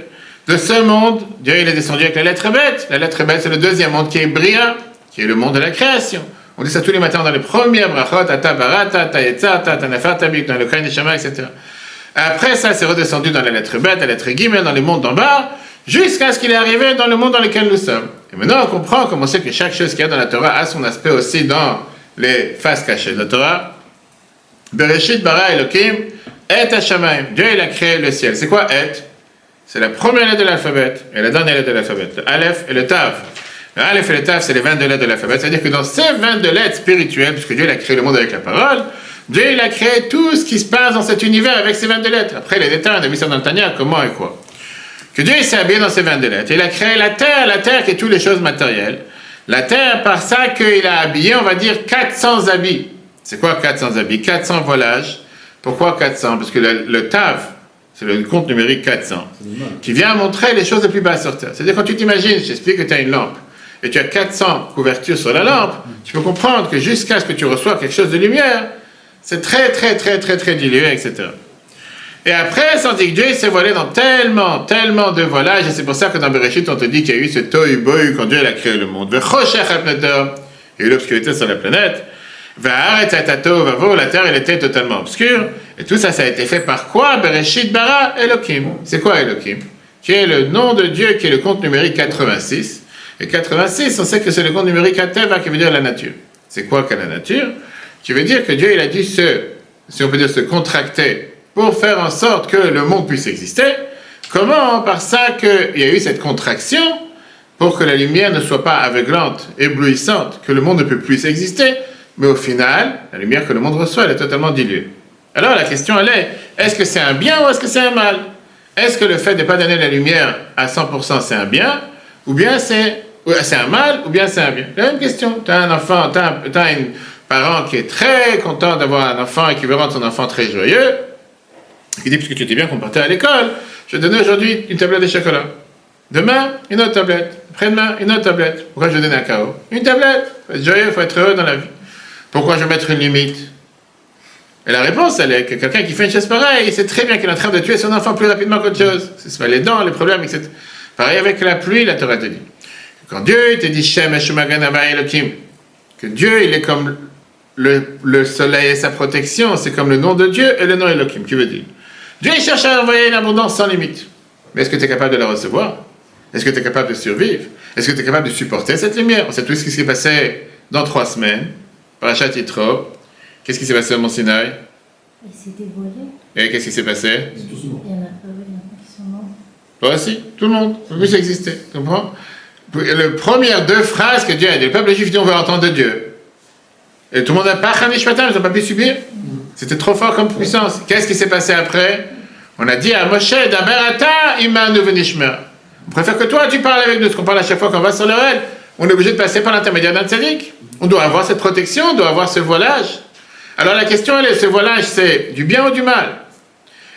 De ce monde, Dieu il est descendu avec la lettre bête. La lettre bête, c'est le deuxième monde qui est Bria, qui est le monde de la création. On dit ça tous les matins dans les premières brachot, Ata Barata, Ta Yetza, Ta Nafar Tabik, dans le Kain et Shama, etc. Après ça, c'est redescendu dans la lettre bête, la lettre Gimel, dans les mondes d'en bas, jusqu'à ce qu'il est arrivé dans le monde dans lequel nous sommes. Et maintenant, on comprend comment c'est que chaque chose qu'il y a dans la Torah a son aspect aussi dans les faces cachées de la Torah. Bereshit bara Elokim, et Hashamayim. Dieu, il a créé le ciel. C'est quoi et? C'est la première lettre de l'alphabet et la dernière lettre de l'alphabet. Le Aleph et le Tav. Le Aleph et le Tav, c'est les 22 lettres de l'alphabet. C'est-à-dire que dans ces 22 lettres spirituelles, puisque Dieu il a créé le monde avec la parole, Dieu il a créé tout ce qui se passe dans cet univers avec ces 22 lettres. Après, les détails, on a vu ça dans le Tanya, comment et quoi. Que Dieu il s'est habillé dans ces 22 lettres. Il a créé la terre qui est toutes les choses matérielles. La terre, par ça qu'il a habillé, on va dire 400 habits. C'est quoi 400 habits? 400 voilages. Pourquoi 400? Parce que le Tav, c'est le compte numérique 400, qui vient montrer les choses les plus basses sur Terre. C'est-à-dire quand tu t'imagines, j'explique que tu as une lampe, et tu as 400 couvertures sur la lampe, tu peux comprendre que jusqu'à ce que tu reçoives quelque chose de lumière, c'est très dilué, etc. Et après, sans dire que Dieu s'est voilé dans tellement de voilages, et c'est pour ça que dans Bereshit, on te dit qu'il y a eu ce tohu bohu quand Dieu a créé le monde. Il y a eu l'obscurité sur la planète. La terre, elle était totalement obscure. Et tout ça, ça a été fait par quoi? Bereshit bara Elokim. C'est quoi Elokim? Qui est le nom de Dieu, qui est le compte numérique 86. Et 86, on sait que c'est le compte numérique Ateva, qui veut dire la nature. C'est quoi que la nature? Qui veut dire que Dieu, il a dû si on peut dire, se contracter pour faire en sorte que le monde puisse exister. Comment? Par ça qu'il y a eu cette contraction pour que la lumière ne soit pas aveuglante, éblouissante, que le monde ne peut plus exister. Mais au final, la lumière que le monde reçoit, elle est totalement diluée. Alors la question, elle est, est-ce que c'est un bien ou est-ce que c'est un mal? Est-ce que le fait de ne pas donner la lumière à 100% c'est un bien? Ou bien c'est un mal ou bien c'est un bien? La même question. Tu as un enfant, tu as un parent qui est très content d'avoir un enfant et qui veut rendre son enfant très joyeux, qui dit, puisque tu t'es bien comporté à l'école, je vais te donner aujourd'hui une tablette de chocolat. Demain, une autre tablette. Après-demain, une autre tablette. Pourquoi je vais donner un chaos? Une tablette. Il faut être joyeux, il faut être heureux dans la vie. Pourquoi je vais mettre une limite? Et la réponse, elle est que quelqu'un qui fait une chose pareille, il sait très bien qu'il est en train de tuer son enfant plus rapidement qu'autre chose. C'est pas les dents, les problèmes, etc. Pareil avec la pluie, la Torah te dit. Quand Dieu te dit Shem Eshumagan Haba Elokim, que Dieu, il est comme le soleil et sa protection, c'est comme le nom de Dieu et le nom Elokim, qui veut dire. Dieu, il cherche à envoyer une abondance sans limite. Mais est-ce que tu es capable de la recevoir? Est-ce que tu es capable de survivre? Est-ce que tu es capable de supporter cette lumière? On sait tout ce qui s'est passé dans 3 semaines. Parashat Yitro. Qu'est-ce qui s'est passé au Mont Sinaï? Il s'est dévoilé. Et qu'est-ce qui s'est passé? Il y en a qui sont morts. Toi aussi, tout le monde. Ne peut plus exister. Tu comprends? Les premières 2 phrases que Dieu a dit, le peuple juif dit on veut entendre de Dieu. Et tout le monde n'a pas Chanishmatam, ils n'ont pas pu subir. C'était trop fort comme puissance. Qu'est-ce qui s'est passé après? On a dit à Moshe, Daberata, Imanu Venishmer. On préfère que toi, tu parles avec nous, parce qu'on parle à chaque fois qu'on va sur le réel. On est obligé de passer par l'intermédiaire d'un tzaddik. On doit avoir cette protection, on doit avoir ce voilage. Alors la question, elle est, ce voilage, c'est du bien ou du mal?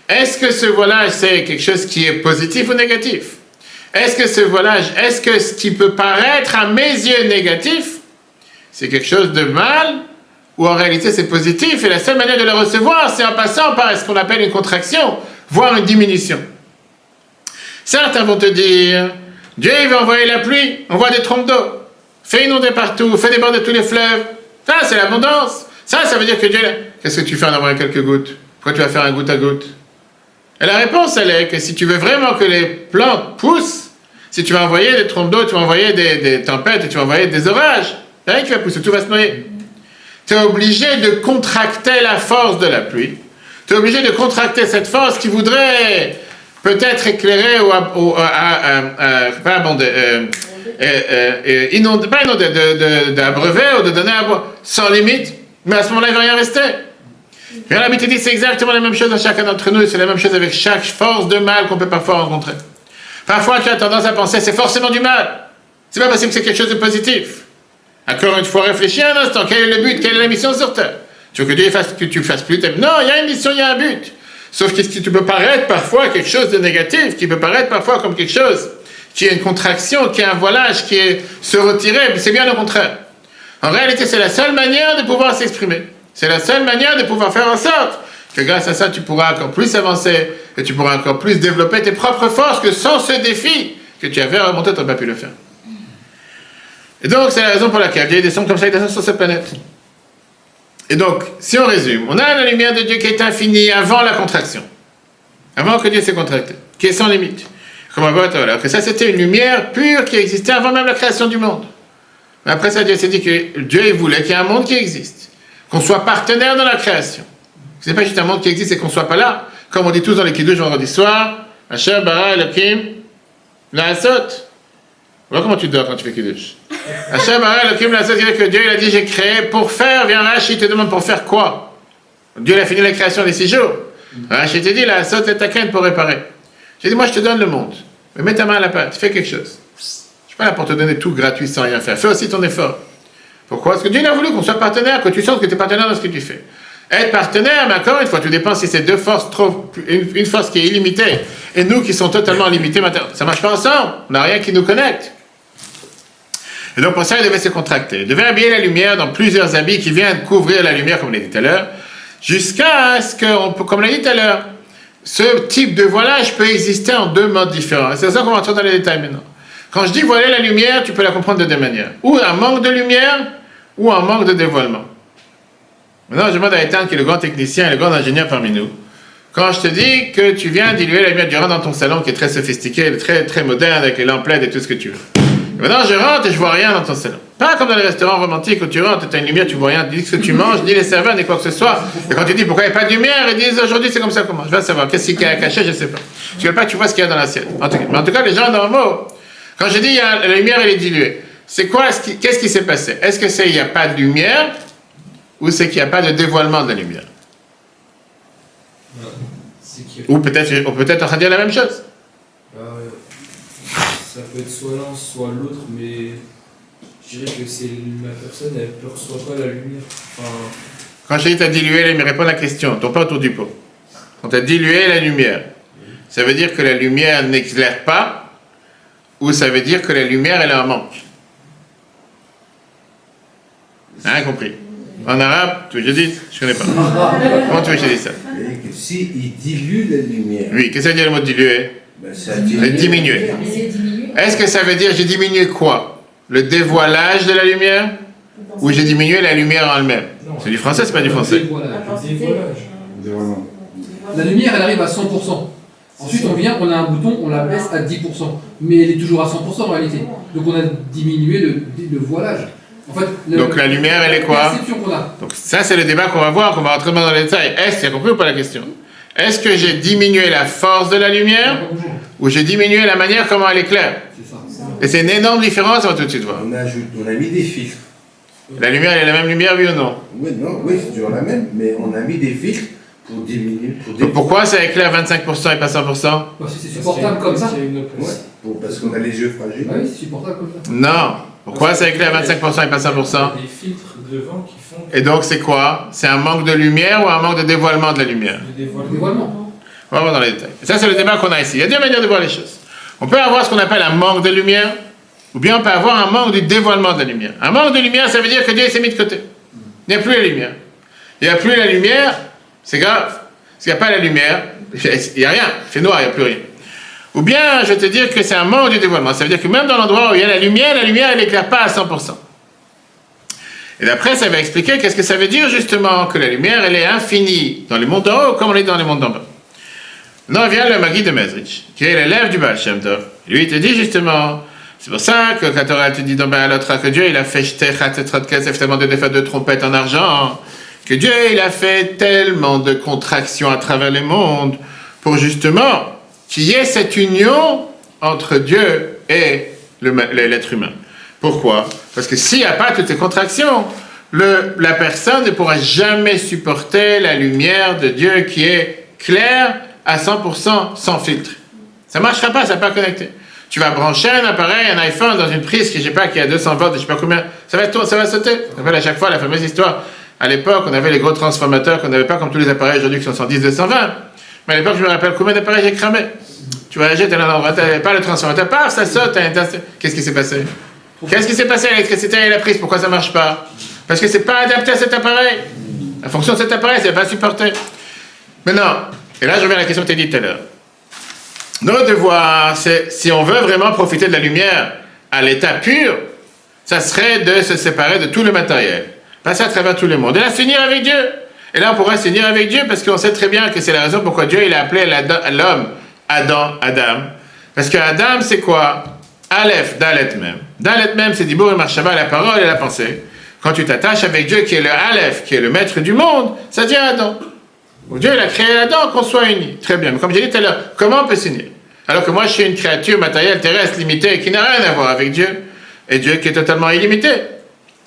Est-ce que ce voilage, c'est quelque chose qui est positif ou négatif? Est-ce que ce voilage, est-ce que ce qui peut paraître à mes yeux négatif, c'est quelque chose de mal, ou en réalité c'est positif, et la seule manière de le recevoir, c'est en passant par ce qu'on appelle une contraction, voire une diminution. Certains vont te dire, Dieu il va envoyer la pluie, envoie des trompes d'eau, fait inonder partout, fait déborder tous les fleuves, ça c'est l'abondance, ça veut dire que Dieu... Qu'est-ce que tu fais en envoyant quelques gouttes? Pourquoi tu vas faire un goutte à goutte? Et la réponse elle est que si tu veux vraiment que les plantes poussent, si tu vas envoyer des trompes d'eau, tu vas envoyer des tempêtes, tu vas envoyer des orages, rien qui va pousser, tout va se noyer. Tu es obligé de contracter la force de la pluie. Tu es obligé de contracter cette force qui voudrait peut-être éclairer ou d'abreuver ou de donner à boire sans limite, mais à ce moment-là, il ne va rien rester. Et la Bible dit c'est exactement la même chose à chacun d'entre nous, et c'est la même chose avec chaque force de mal qu'on peut parfois rencontrer. Parfois, tu as tendance à penser c'est forcément du mal. C'est pas possible que c'est quelque chose de positif. Encore une fois, réfléchis un instant. Quel est le but? Quelle est la mission sur Terre? Tu veux que Dieu fasse que tu fasses plus? Non, il y a une mission, il y a un but. Sauf que ce qui peut paraître parfois quelque chose de négatif, qui peut paraître parfois comme quelque chose qui est une contraction, qui est un voilage, qui est se retirer, mais c'est bien le contraire. En réalité, c'est la seule manière de pouvoir s'exprimer. C'est la seule manière de pouvoir faire en sorte que grâce à ça, tu pourras encore plus avancer et tu pourras encore plus développer tes propres forces que sans ce défi que tu avais remonté, tu n'aurais pas pu le faire. Et donc, c'est la raison pour laquelle Dieu descend comme ça, il descend sur cette planète. Et donc, si on résume, on a la lumière de Dieu qui est infinie avant la contraction, avant que Dieu s'est contracté, qui est sans limite. Comme on voit tout à l'heure, que ça c'était une lumière pure qui existait avant même la création du monde. Mais après ça, Dieu s'est dit que Dieu il voulait qu'il y ait un monde qui existe, qu'on soit partenaire dans la création. Ce n'est pas juste un monde qui existe et qu'on ne soit pas là. Comme on dit tous dans les Kiddush vendredi soir, Asher bara Elokim la'asot. Voilà comment tu dors quand tu fais Kiddush. Asher bara Elokim la'asot, c'est-à-dire que Dieu il a dit j'ai créé pour faire, viens Rashi, il te demande pour faire quoi? Dieu il a fini la création des 6 jours. Rashi te dit la'asot et taken pour réparer. J'ai dit moi je te donne le monde, mais mets ta main à la pâte, fais quelque chose. Je ne suis pas là pour te donner tout gratuit sans rien faire. Fais aussi ton effort. Pourquoi? Parce que Dieu il a voulu qu'on soit partenaire, que tu sens que tu es partenaire dans ce que tu fais. Être partenaire, mais encore une fois, tout dépend si c'est deux forces une force qui est illimitée et nous qui sommes totalement limités. Ça ne marche pas ensemble, on n'a rien qui nous connecte. Et donc pour ça, il devait se contracter. Il devait habiller la lumière dans plusieurs habits qui viennent couvrir la lumière, comme on l'a dit tout à l'heure, jusqu'à ce qu'on peut, comme on l'a dit tout à l'heure, ce type de voilage peut exister en 2 modes différents. Et c'est ça qu'on va entrer dans les détails maintenant. Quand je dis voiler la lumière, tu peux la comprendre de 2 manières. Ou un manque de lumière, ou un manque de dévoilement. Maintenant, je demande à Ethan, qui est le grand technicien et le grand ingénieur parmi nous. Quand je te dis que tu viens diluer la lumière, tu rentres dans ton salon qui est très sophistiqué, très, très moderne, avec les lampes LED et tout ce que tu veux. Et maintenant, je rentre et je vois rien dans ton salon. Pas comme dans les restaurants romantiques où tu rentres, tu as une lumière, tu vois rien, tu dis ce que tu manges, ni les serveurs, ni quoi que ce soit. Et quand tu dis pourquoi il n'y a pas de lumière, ils disent aujourd'hui c'est comme ça qu'on mange. Je vais savoir, qu'est-ce qu'il y a caché, je ne sais pas. Je ne veux pas que tu vois ce qu'il y a dans l'assiette. Mais en tout cas, les gens normaux, quand je dis la lumière elle est diluée, c'est quoi, qu'est-ce qui s'est passé? Est-ce que c'est il n'y a pas de lumière ou c'est qu'il n'y a pas de dévoilement de la lumière? Ou peut-être on peut être en train de dire la même chose. Ça peut être soit l'un, soit l'autre, mais je dirais que c'est la personne, elle ne perçoit pas la lumière. Enfin... Quand je dis t'as dilué, il me répond à la question, tourne pas autour du pot. Quand tu as dilué la lumière, ça veut dire que la lumière n'éclaire pas, ou ça veut dire que la lumière elle est en manque? Hein, compris? En arabe, tu veux que je dise? Je connais pas. Comment tu veux que je dise ça? Si il dilue la lumière. Oui, qu'est-ce que ça veut dire le mot diluer? Ça dilue. Diminuer. Est-ce que ça veut dire j'ai diminué quoi? Le dévoilage de la lumière? Ou j'ai diminué la lumière en elle-même? C'est du français, c'est pas du français? La lumière, elle arrive à 100%. Ensuite, on a un bouton, on la baisse à 10%. Mais elle est toujours à 100% en réalité. Donc on a diminué le voilage. En fait, donc la lumière, elle est quoi? Qu'on a. Donc ça, c'est le débat qu'on va voir, qu'on va rentrer dans les détails. Est-ce, tu as compris ou pas la question? Est-ce que j'ai diminué la force de la lumière ou j'ai diminué la manière comment elle éclaire? C'est ça. Et c'est une énorme différence, on va tout de suite voir. On a mis des filtres. La lumière, elle est la même lumière, oui ou non? Oui, c'est toujours la même, mais on a mis des filtres pour diminuer. Donc pourquoi ça éclaire 25% et pas 100%? Parce que c'est supportable comme ça. Parce qu'on a les yeux fragiles. Oui, c'est supportable comme ça. Non. Pourquoi ça éclaire 25% et pas 100%? Il y a des filtres devant qui font... Et donc c'est quoi? C'est un manque de lumière ou un manque de dévoilement de la lumière? Dévoilement. On va voir dans les détails. Et ça, c'est le débat qu'on a ici. Il y a 2 manières de voir les choses. On peut avoir ce qu'on appelle un manque de lumière, ou bien on peut avoir un manque du dévoilement de la lumière. Un manque de lumière, ça veut dire que Dieu s'est mis de côté. Il n'y a plus la lumière. Il n'y a plus la lumière, c'est grave. S'il n'y a pas la lumière, il n'y a rien. Il fait noir, il n'y a plus rien. Ou bien, je vais te dire que c'est un manque du dévoilement. Ça veut dire que même dans l'endroit où il y a la lumière, elle n'éclaire pas à 100%. Et d'après, ça va expliquer qu'est-ce que ça veut dire justement que la lumière, elle est infinie dans les mondes d'en haut comme elle est dans les mondes d'en bas. Maintenant vient le Maguide de Mezrich, qui est l'élève du Baal Shem Tov. Lui, il te dit justement, c'est pour ça que quand Torah te dit dans l'autre que Dieu, il a fait tellement de défaites de trompettes en argent, que Dieu, il a fait tellement de contractions à travers les mondes pour justement qu'il y ait cette union entre Dieu et l'être humain. Pourquoi? Parce que s'il n'y a pas toutes ces contractions, la personne ne pourra jamais supporter la lumière de Dieu qui est claire à 100% sans filtre. Ça ne marchera pas, ça ne va pas connecter. Tu vas brancher un appareil, un iPhone dans une prise qui, je sais pas, qui a 200 volts, je sais pas combien, ça va sauter. On rappelle à chaque fois la fameuse histoire. À l'époque, on avait les gros transformateurs qu'on n'avait pas comme tous les appareils aujourd'hui qui sont 110, 220. Mais à l'époque, je me rappelle combien d'appareils j'ai cramé. Tu vas agir, tu n'avais pas le transformateur, paf, ça saute. Qu'est-ce qui s'est passé? Qu'est-ce qui s'est passé à l'électricité et la prise? Pourquoi ça ne marche pas? Parce que ce n'est pas adapté à cet appareil. La fonction de cet appareil, c'est pas supporté. Maintenant, et là je reviens à la question que tu as dit tout à l'heure. Notre devoir, c'est, si on veut vraiment profiter de la lumière à l'état pur, ça serait de se séparer de tout le matériel, passer à travers tout le monde, et là s'unir avec Dieu. Et là on pourra s'unir avec Dieu parce qu'on sait très bien que c'est la raison pourquoi Dieu il a appelé l'homme Adam. Parce que Adam c'est quoi? Aleph, Dalet même. Dalet même c'est Dibour et Marshava, la parole et la pensée. Quand tu t'attaches avec Dieu qui est le Aleph, qui est le maître du monde, ça devient Adam. Donc Dieu il a créé Adam qu'on soit unis. Très bien, mais comme j'ai dit tout à l'heure, comment on peut s'unir? Alors que moi je suis une créature matérielle terrestre limitée qui n'a rien à voir avec Dieu, et Dieu qui est totalement illimité.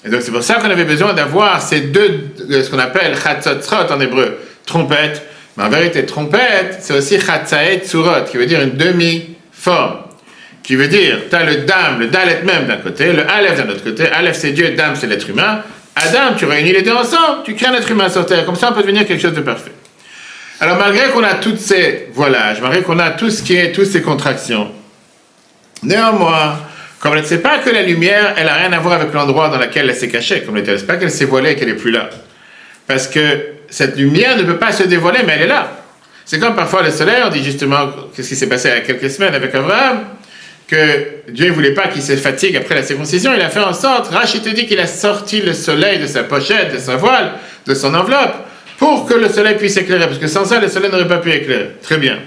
Et donc c'est pour ça qu'on avait besoin d'avoir ces deux, ce qu'on appelle chatzotzrot en hébreu, trompette. Mais en vérité, trompette, c'est aussi chatzaet tzurot, qui veut dire une demi-forme. Qui veut dire, tu as le dalet même d'un côté, le aleph d'un autre côté. Aleph c'est Dieu, dam c'est l'être humain. Adam, tu réunis les deux ensemble, tu crées un être humain sur terre. Comme ça, on peut devenir quelque chose de parfait. Alors malgré qu'on a toutes ces voilages, malgré qu'on a tout ce qui est, toutes ces contractions, néanmoins, comme elle ne sait pas que la lumière, elle n'a rien à voir avec l'endroit dans lequel elle s'est cachée, comme elle ne sait pas qu'elle s'est voilée et qu'elle n'est plus là. Parce que cette lumière ne peut pas se dévoiler, mais elle est là. C'est comme parfois le soleil, on dit justement, qu'est-ce qui s'est passé il y a quelques semaines avec Abraham, que Dieu ne voulait pas qu'il se fatigue après la circoncision, il a fait en sorte, Rachid te dit qu'il a sorti le soleil de sa pochette, de sa voile, de son enveloppe, pour que le soleil puisse éclairer, parce que sans ça, le soleil n'aurait pas pu éclairer. Très bien.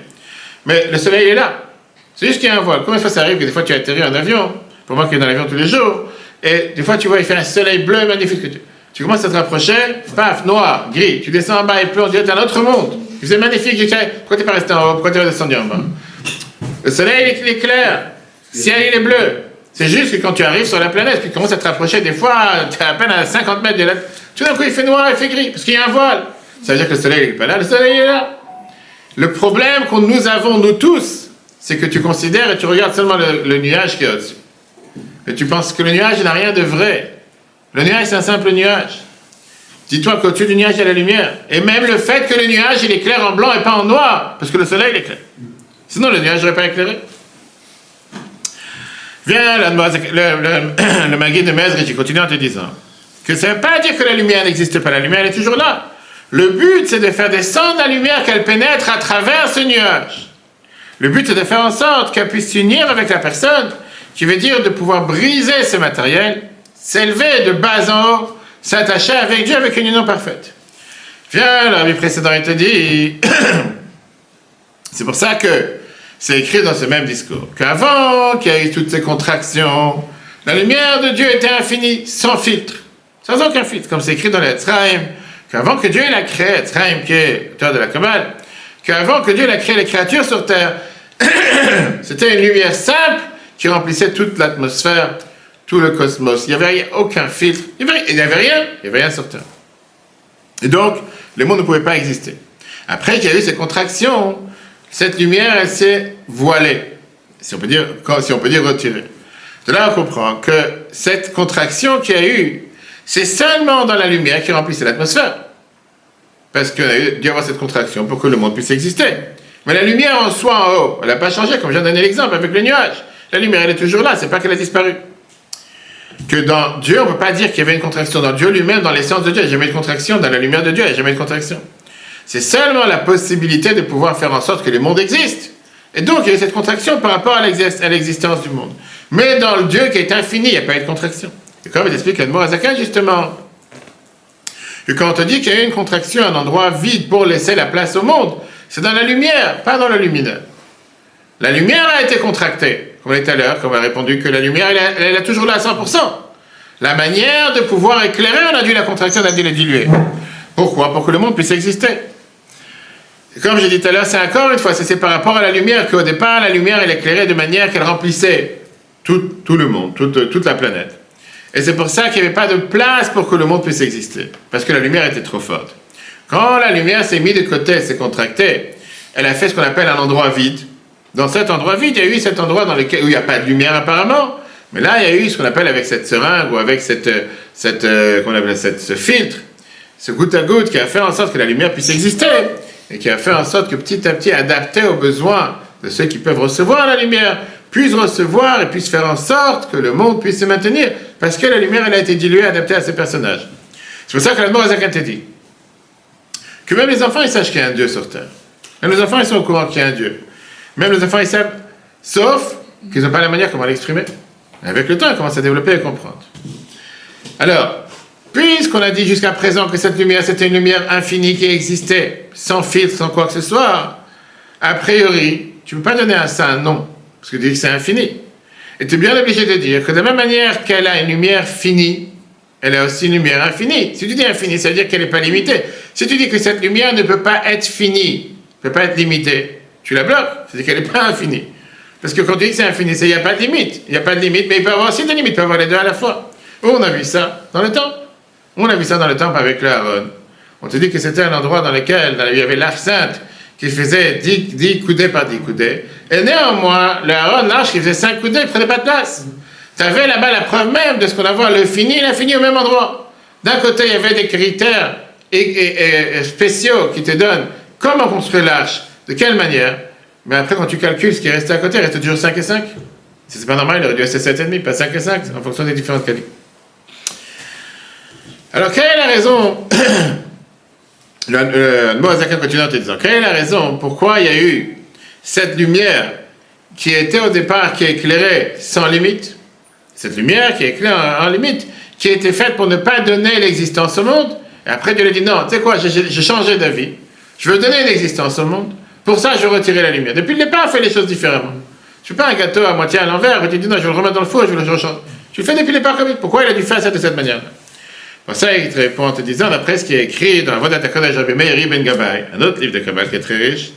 Mais le soleil est là. C'est juste qu'il y a un voile. Combien de fois ça arrive que des fois tu atterris en avion, pour moi qui est dans l'avion tous les jours, et des fois tu vois, il fait un soleil bleu magnifique. Tu commences à te rapprocher, paf, noir, gris, tu descends en bas et puis on dirait que t'es un autre monde. Il faisait magnifique, pourquoi t'es pas resté en haut, pourquoi t'es redescendu en bas? Le soleil il est clair, le ciel il est bleu. C'est juste que quand tu arrives sur la planète, puis tu commences à te rapprocher, des fois, tu es à peine à 50 mètres de là, tout d'un coup il fait noir, il fait gris, parce qu'il y a un voile. Ça veut dire que le soleil n'est pas là, le soleil est là. Le problème que nous avons, nous tous, c'est que tu considères et tu regardes seulement le nuage qui est au-dessus. Et tu penses que le nuage n'a rien de vrai. Le nuage, c'est un simple nuage. Dis-toi qu'au-dessus du nuage, il y a la lumière. Et même le fait que le nuage, il éclaire en blanc et pas en noir, parce que le soleil l'éclaire. Sinon, le nuage n'aurait pas éclairé. Viens, le Maguide de Mezrich, qui continue en te disant que ça ne veut pas dire que la lumière n'existe pas. La lumière, elle est toujours là. Le but, c'est de faire descendre la lumière, qu'elle pénètre à travers ce nuage. Le but, c'est de faire en sorte qu'elle puisse s'unir avec la personne, qui veut dire de pouvoir briser ce matériel, s'élever de bas en haut, s'attacher avec Dieu avec une union parfaite. Viens, le rabbi précédent, il te dit, c'est pour ça que c'est écrit dans ce même discours, qu'avant qu'il y ait toutes ces contractions, la lumière de Dieu était infinie, sans filtre, sans aucun filtre, comme c'est écrit dans l'Etzraïm, qu'avant que Dieu l'a créé, Etzraïm qui est auteur de la Kabbale, qu'avant que Dieu l'a créé les créatures sur terre, c'était une lumière simple qui remplissait toute l'atmosphère, tout le cosmos. Il n'y avait aucun filtre, il n'y avait rien sur terre. Et donc, le monde ne pouvait pas exister. Après qu'il y a eu ces contractions, cette lumière, elle s'est voilée, si on peut dire retirée. De là, on comprend que cette contraction qu'il y a eu, c'est seulement dans la lumière qui remplissait l'atmosphère. Parce qu'il a dû y avoir cette contraction pour que le monde puisse exister. Mais la lumière en soi, en haut, elle n'a pas changé, comme j'ai donné l'exemple avec le nuage. La lumière, elle est toujours là, c'est pas qu'elle a disparu. Que dans Dieu, on ne peut pas dire qu'il y avait une contraction. Dans Dieu lui-même, dans l'essence de Dieu, il n'y a jamais eu de contraction. Dans la lumière de Dieu, il n'y a jamais eu de contraction. C'est seulement la possibilité de pouvoir faire en sorte que le monde existe. Et donc, il y a eu cette contraction par rapport à l'existence du monde. Mais dans le Dieu qui est infini, il n'y a pas eu de contraction. Et comme il explique l'Admor Azaken, justement, que quand on te dit qu'il y a eu une contraction, un endroit vide pour laisser la place au monde, c'est dans la lumière, pas dans le lumineux. La lumière a été contractée, comme on dit tout à l'heure, comme on a répondu que la lumière, elle est toujours là à 100%. La manière de pouvoir éclairer, on a dû la contraction, on a dû la diluer. Pourquoi? Pour que le monde puisse exister. Et comme j'ai dit tout à l'heure, c'est encore une fois, c'est par rapport à la lumière qu'au départ, la lumière, elle éclairait de manière qu'elle remplissait tout le monde, toute la planète. Et c'est pour ça qu'il n'y avait pas de place pour que le monde puisse exister, parce que la lumière était trop forte. Quand la lumière s'est mise de côté, s'est contractée, elle a fait ce qu'on appelle un endroit vide. Dans cet endroit vide, il y a eu cet endroit où il n'y a pas de lumière apparemment, mais là, il y a eu ce qu'on appelle avec cette seringue ou avec ce filtre, ce goutte à goutte qui a fait en sorte que la lumière puisse exister et qui a fait en sorte que petit à petit, adapté aux besoins de ceux qui peuvent recevoir la lumière, puissent recevoir et puissent faire en sorte que le monde puisse se maintenir, parce que la lumière, elle a été diluée, adaptée à ces personnages. C'est pour ça que l'Admor Azaken te dit que même les enfants ils sachent qu'il y a un Dieu sur terre. Même les enfants ils sont au courant qu'il y a un Dieu. Même les enfants ils savent, sauf qu'ils n'ont pas la manière comment l'exprimer. Avec le temps, ils commencent à développer et à comprendre. Alors, puisqu'on a dit jusqu'à présent que cette lumière, c'était une lumière infinie qui existait, sans filtre, sans quoi que ce soit, a priori, tu ne peux pas donner à ça un nom, parce que tu dis que c'est infini. Et tu es bien obligé de dire que de la même manière qu'elle a une lumière finie, elle a aussi une lumière infinie. Si tu dis infinie, ça veut dire qu'elle n'est pas limitée. Si tu dis que cette lumière ne peut pas être finie, ne peut pas être limitée, tu la bloques, c'est-à-dire qu'elle n'est pas infinie. Parce que quand tu dis que c'est infini, c'est qu'il n'y a pas de limite. Il n'y a pas de limite, mais il peut y avoir aussi des limites, il peut y avoir les deux à la fois. Où on a vu ça dans le temple. On a vu ça dans le temple avec le Aaron. On te dit que c'était un endroit dans lequel il y avait l'arche sainte qui faisait 10 coudées par 10 coudées. Et néanmoins, le Aaron, l'arche qui faisait 5 coudées, il ne prenait pas de place. Tu avais là-bas la preuve même de ce qu'on a vu, le fini et l'infini au même endroit. D'un côté, il y avait des critères spéciaux qui te donnent comment construire l'arche, de quelle manière. Mais après, quand tu calcules ce qui est resté à côté, il reste toujours 5 et 5. Si c'est pas normal, il aurait dû rester 7,5, pas 5 et 5, en fonction des différentes qualités. Alors, quelle est la raison le Moazakin continue en te disant, quelle est la raison pourquoi il y a eu cette lumière qui était au départ, qui éclairait sans limite, cette lumière qui éclaire en limite, qui a été faite pour ne pas donner l'existence au monde, et après Dieu lui dit, non, tu sais quoi, j'ai changé d'avis, je veux donner l'existence au monde, pour ça je veux retirer la lumière. Depuis le départ, on fait les choses différemment. Tu fais pas un gâteau à moitié à l'envers, et tu dis, non, je vais le remettre dans le four, je vais le rechange. Tu le fais depuis le départ comme ça, pourquoi il a dû faire ça de cette manière-là? Pour ça, il te répond en te disant, d'après ce qui est écrit dans la voie d'Atakodesh Rabbi Meir Ben Gabbai, un autre livre de Kabbalah qui est très riche,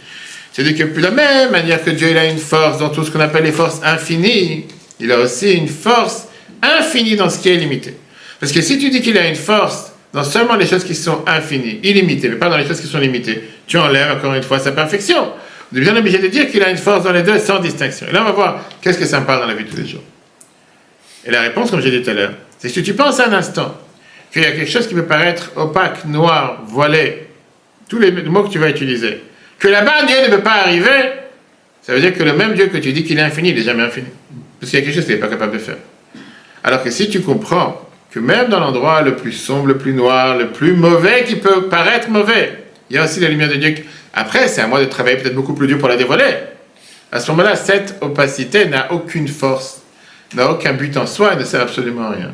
c'est dit que de la même manière que Dieu il a une force dans tout ce qu'on appelle les forces infinies, il a aussi une force infinie dans ce qui est limité. Parce que si tu dis qu'il a une force dans seulement les choses qui sont infinies, illimitées, mais pas dans les choses qui sont limitées, tu enlèves encore une fois sa perfection. On est bien obligé de dire qu'il a une force dans les deux sans distinction. Et là, on va voir qu'est-ce que ça me parle dans la vie de tous les jours. Et la réponse, comme j'ai dit tout à l'heure, c'est que si tu penses un instant qu'il y a quelque chose qui peut paraître opaque, noir, voilé, tous les mots que tu vas utiliser, que là-bas Dieu ne peut pas arriver, ça veut dire que le même Dieu que tu dis qu'il est infini, il n'est jamais infini. Parce qu'il y a quelque chose qu'il n'est pas capable de faire. Alors que si tu comprends que même dans l'endroit le plus sombre, le plus noir, le plus mauvais qui peut paraître mauvais, il y a aussi la lumière de Dieu. Après, c'est à moi de travailler peut-être beaucoup plus dur pour la dévoiler. À ce moment-là, cette opacité n'a aucune force, n'a aucun but en soi et ne sert absolument à rien.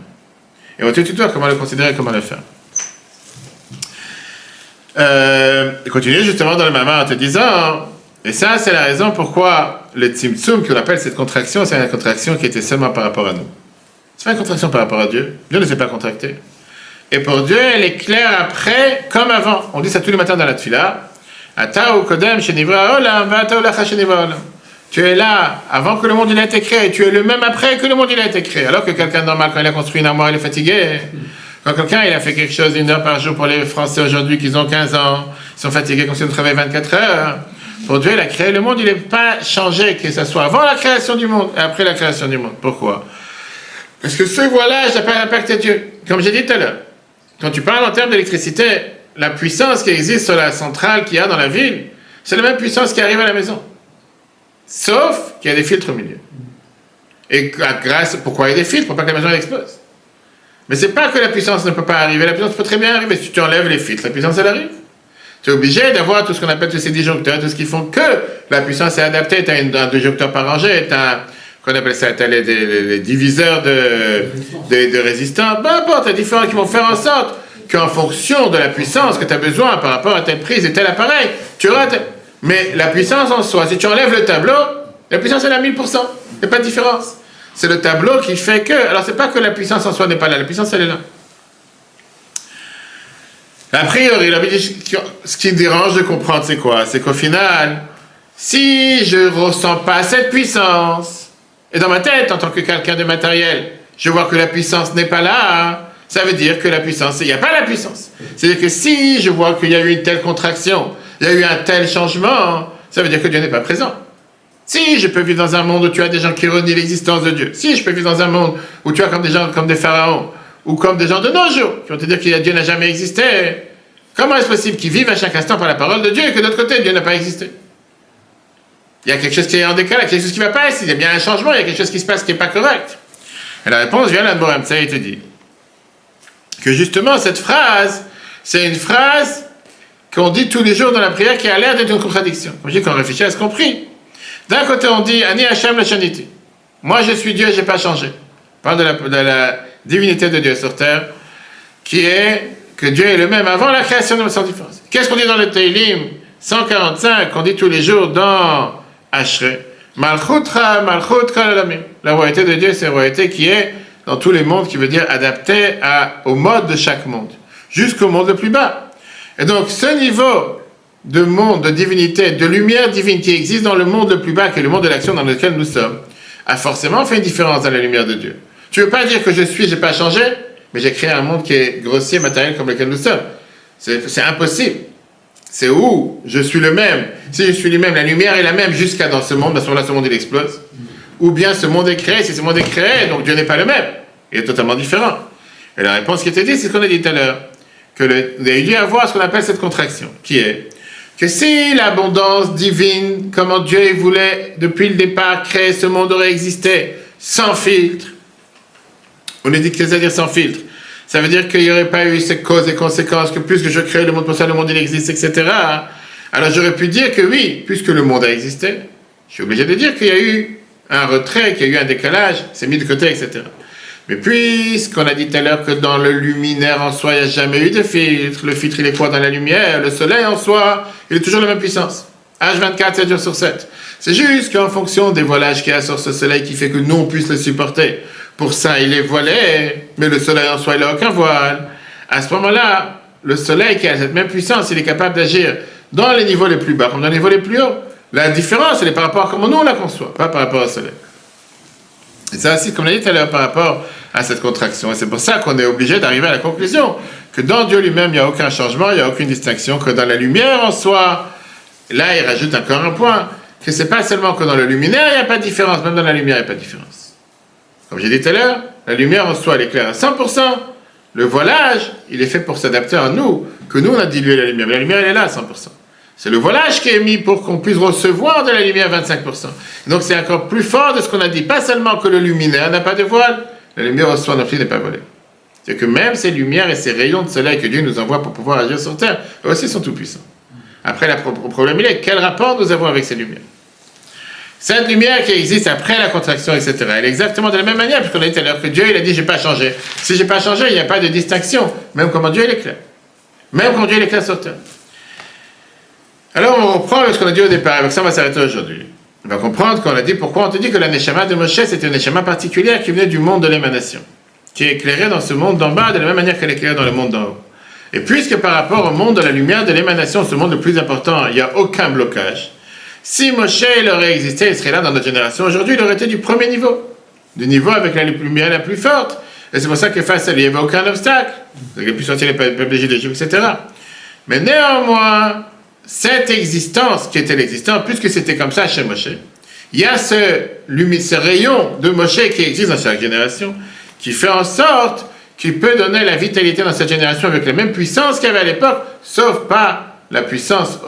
Et on te tutoie comment le considérer, comment le faire. Continue justement dans le Mama en te disant, et ça c'est la raison pourquoi le Tzimtzum, qu'on appelle cette contraction, c'est une contraction qui était seulement par rapport à nous. C'est pas une contraction par rapport à Dieu. Dieu ne s'est pas contracté. Et pour Dieu, elle est claire après comme avant. On dit ça tous les matins dans la Tfila. Ata ou Kodem Shenivra Olam, Vata Olacha Shenivra Olam. Tu es là avant que le monde il a été créé, et tu es le même après que le monde il a été créé. Alors que quelqu'un de normal, quand il a construit une armoire, il est fatigué. Quand quelqu'un il a fait quelque chose 1 heure par jour pour les Français aujourd'hui qui ont 15 ans, ils sont fatigués comme si on travaillait 24 heures. Pour Dieu, il a créé le monde, il n'est pas changé, que ce soit avant la création du monde et après la création du monde. Pourquoi? Parce que ce voilage n'a pas d'impact à Dieu. Comme j'ai dit tout à l'heure, quand tu parles en termes d'électricité, la puissance qui existe sur la centrale qu'il y a dans la ville, c'est la même puissance qui arrive à la maison. Sauf qu'il y a des filtres au milieu. Et pourquoi il y a des filtres? Pour pas que la maison explose. Mais c'est pas que la puissance ne peut pas arriver, la puissance peut très bien arriver. Si tu enlèves les filtres, la puissance elle arrive. Tu es obligé d'avoir tout ce qu'on appelle tous ces disjoncteurs, tout ce qui font que la puissance est adaptée. Tu as un disjoncteur par rangée, tu as qu'on appelle ça, tu as les diviseurs de résistance, peu importe, tu as différents qui vont faire en sorte qu'en fonction de la puissance que tu as besoin par rapport à telle prise et tel appareil, tu auras. Mais la puissance en soi, si tu enlèves le tableau, la puissance elle est à 1000%. Il n'y a pas de différence. C'est le tableau qui fait que. Alors c'est pas que la puissance en soi n'est pas là, la puissance elle est là. A priori, ce qui me dérange de comprendre, c'est quoi? C'est qu'au final, si je ne ressens pas cette puissance, et dans ma tête, en tant que quelqu'un de matériel, je vois que la puissance n'est pas là, ça veut dire que la puissance, il n'y a pas la puissance. C'est-à-dire que si je vois qu'il y a eu une telle contraction, il y a eu un tel changement, ça veut dire que Dieu n'est pas présent. Si je peux vivre dans un monde où tu as des gens qui renient l'existence de Dieu, si je peux vivre dans un monde où tu as comme des gens comme des pharaons, ou comme des gens de nos jours, qui vont te dire que Dieu n'a jamais existé, comment est-ce possible qu'ils vivent à chaque instant par la parole de Dieu et que de l'autre côté, Dieu n'a pas existé? Il y a quelque chose qui est en décalage, quelque chose qui ne va pas, il y a bien un changement, il y a quelque chose qui se passe qui n'est pas correct. Et la réponse vient là-dedans, ça il te dit que justement cette phrase, c'est une phrase qu'on dit tous les jours dans la prière qui a l'air d'être une contradiction. Comme je dis qu'on réfléchit à ce qu'on prie. D'un côté, on dit Ani Hashem la Shaniti. Moi, je suis Dieu, je n'ai pas changé. On parle de la divinité de Dieu sur terre, qui est que Dieu est le même avant la création de sans différence. Qu'est-ce qu'on dit dans le Teilim 145, qu'on dit tous les jours dans Ashrei? Malchutra, Malchut Kol Olamim. La royauté de Dieu, c'est une royauté qui est dans tous les mondes, qui veut dire adaptée au mode de chaque monde, jusqu'au monde le plus bas. Et donc, ce niveau de monde, de divinité, de lumière divine qui existe dans le monde le plus bas, qui est le monde de l'action dans lequel nous sommes, a forcément fait une différence dans la lumière de Dieu. Tu ne veux pas dire que je n'ai pas changé, mais j'ai créé un monde qui est grossier, matériel, comme lequel nous sommes. C'est impossible. C'est où je suis le même. Si je suis le même, la lumière est la même jusqu'à dans ce monde, à ce moment-là, ce monde il explose. Ou bien ce monde est créé, si ce monde est créé, donc Dieu n'est pas le même. Il est totalement différent. Et la réponse qui était dit, c'est ce qu'on a dit tout à l'heure. Que vous avez dû avoir ce qu'on appelle cette contraction, qui est que si l'abondance divine, comment Dieu voulait depuis le départ créer ce monde aurait existé sans filtre, on a dit qu'est-ce que ça veut dire sans filtre? Ça veut dire qu'il n'y aurait pas eu ces causes et conséquences, que plus que je crée le monde pour ça, le monde il existe, etc. Alors j'aurais pu dire que oui, puisque le monde a existé, je suis obligé de dire qu'il y a eu un retrait, qu'il y a eu un décalage, c'est mis de côté, etc. Mais puisqu'on a dit tout à l'heure que dans le luminaire en soi, il n'y a jamais eu de filtre, le filtre il est quoi dans la lumière? Le soleil en soi, il est toujours de la même puissance. H24, 7 jours sur 7. C'est juste qu'en fonction des voilages qu'il y a sur ce soleil qui fait que nous on puisse le supporter. Pour ça, il est voilé, mais le soleil en soi, il n'a aucun voile. À ce moment-là, le soleil qui a cette même puissance, il est capable d'agir dans les niveaux les plus bas comme dans les niveaux les plus hauts. La différence, elle est par rapport à comment nous on la conçoit, pas par rapport au soleil. Et ça aussi, comme on l'a dit tout à l'heure, par rapport à cette contraction. Et c'est pour ça qu'on est obligé d'arriver à la conclusion que dans Dieu lui-même, il n'y a aucun changement, il n'y a aucune distinction, que dans la lumière en soi, là, il rajoute encore un point, que c'est pas seulement que dans le luminaire, il n'y a pas de différence, même dans la lumière, il n'y a pas de différence. Comme j'ai dit tout à l'heure, la lumière en soi, elle éclaire à 100%. Le voilage, il est fait pour s'adapter à nous, que nous, on a dilué la lumière. Mais la lumière, elle est là à 100%. C'est le voilage qui est mis pour qu'on puisse recevoir de la lumière 25%. Donc c'est encore plus fort de ce qu'on a dit. Pas seulement que le luminaire n'a pas de voile, la lumière en soi non plus n'est pas voilée. C'est que même ces lumières et ces rayons de soleil que Dieu nous envoie pour pouvoir agir sur Terre, eux aussi sont tout puissants. Après, le problème, il est quel rapport nous avons avec ces lumières? Cette lumière qui existe après la contraction, etc., elle est exactement de la même manière, puisqu'on a dit tout à l'heure que Dieu, il a dit, j'ai pas changé. Si j'ai pas changé, il n'y a pas de distinction. Même comment Dieu, il est clair. Même quand Dieu, il est clair sur Terre. Alors, on reprend ce qu'on a dit au départ, avec ça, on va s'arrêter aujourd'hui. On va comprendre qu'on a dit pourquoi on te dit que la Neshama de Moshe, c'était une Neshama particulière qui venait du monde de l'émanation, qui est éclairée dans ce monde d'en bas de la même manière qu'elle est éclairée dans le monde d'en haut. Et puisque par rapport au monde de la lumière de l'émanation, ce monde le plus important, il n'y a aucun blocage, si Moshe il aurait existé, il serait là dans notre génération aujourd'hui, il aurait été du premier niveau, du niveau avec la lumière la plus forte. Et c'est pour ça que face à lui, il n'y avait aucun obstacle. Il a pu sortir les peuples d'Égypte, etc. Mais néanmoins, cette existence qui était l'existence, puisque c'était comme ça chez Moshe, il y a ce rayon de Moshe qui existe dans chaque génération, qui fait en sorte qu'il peut donner la vitalité dans cette génération avec la même puissance qu'il y avait à l'époque, sauf pas la puissance,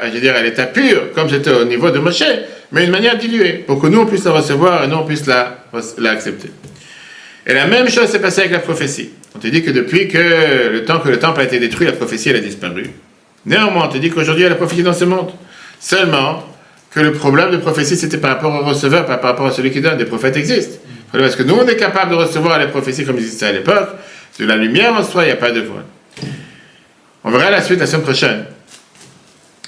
je veux dire, à l'état pur, comme c'était au niveau de Moshe, mais d'une manière diluée, pour que nous on puisse la recevoir et nous on puisse l'accepter. Et la même chose s'est passée avec la prophétie. On te dit que depuis que le temple a été détruit, la prophétie elle a disparu. Néanmoins, on te dit qu'aujourd'hui il y a la prophétie dans ce monde. Seulement que le problème de prophétie c'était par rapport au receveur, pas par rapport à celui qui donne. Des prophètes existent. Le problème est que nous on est capable de recevoir les prophéties comme ils existaient à l'époque. De la lumière en soi, il n'y a pas de voile. On verra la suite la semaine prochaine,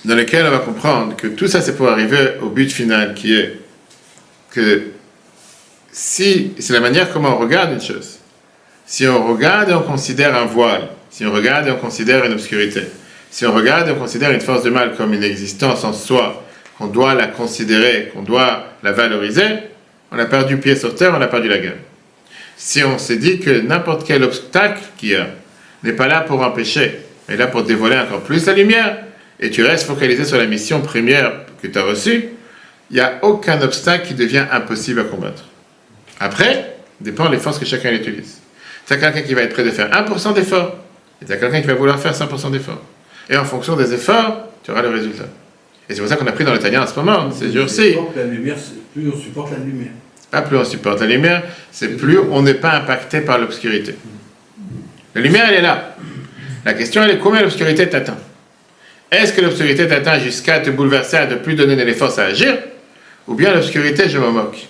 dans lequel on va comprendre que tout ça c'est pour arriver au but final qui est que si, c'est la manière comment on regarde une chose. Si on regarde et on considère un voile, si on regarde et on considère une obscurité, si on regarde et on considère une force de mal comme une existence en soi, qu'on doit la considérer, qu'on doit la valoriser, on a perdu pied sur terre, on a perdu la gueule. Si on s'est dit que n'importe quel obstacle qu'il y a n'est pas là pour empêcher, mais là pour dévoiler encore plus la lumière, et tu restes focalisé sur la mission première que tu as reçue, il n'y a aucun obstacle qui devient impossible à combattre. Après, dépend des forces que chacun utilise. Tu as quelqu'un qui va être prêt de faire 1% d'effort, et tu as quelqu'un qui va vouloir faire 100% d'effort. Et en fonction des efforts, tu auras le résultat. Et c'est pour ça qu'on a pris dans le Tanya en ce moment, ces jours-ci. Plus on supporte la lumière. Pas plus on supporte la lumière, c'est plus on n'est pas impacté par l'obscurité. La lumière, elle est là. La question, elle est combien l'obscurité t'atteint. Est-ce que l'obscurité t'atteint jusqu'à te bouleverser, à ne plus donner les forces à agir? Ou bien l'obscurité, je m'en moque.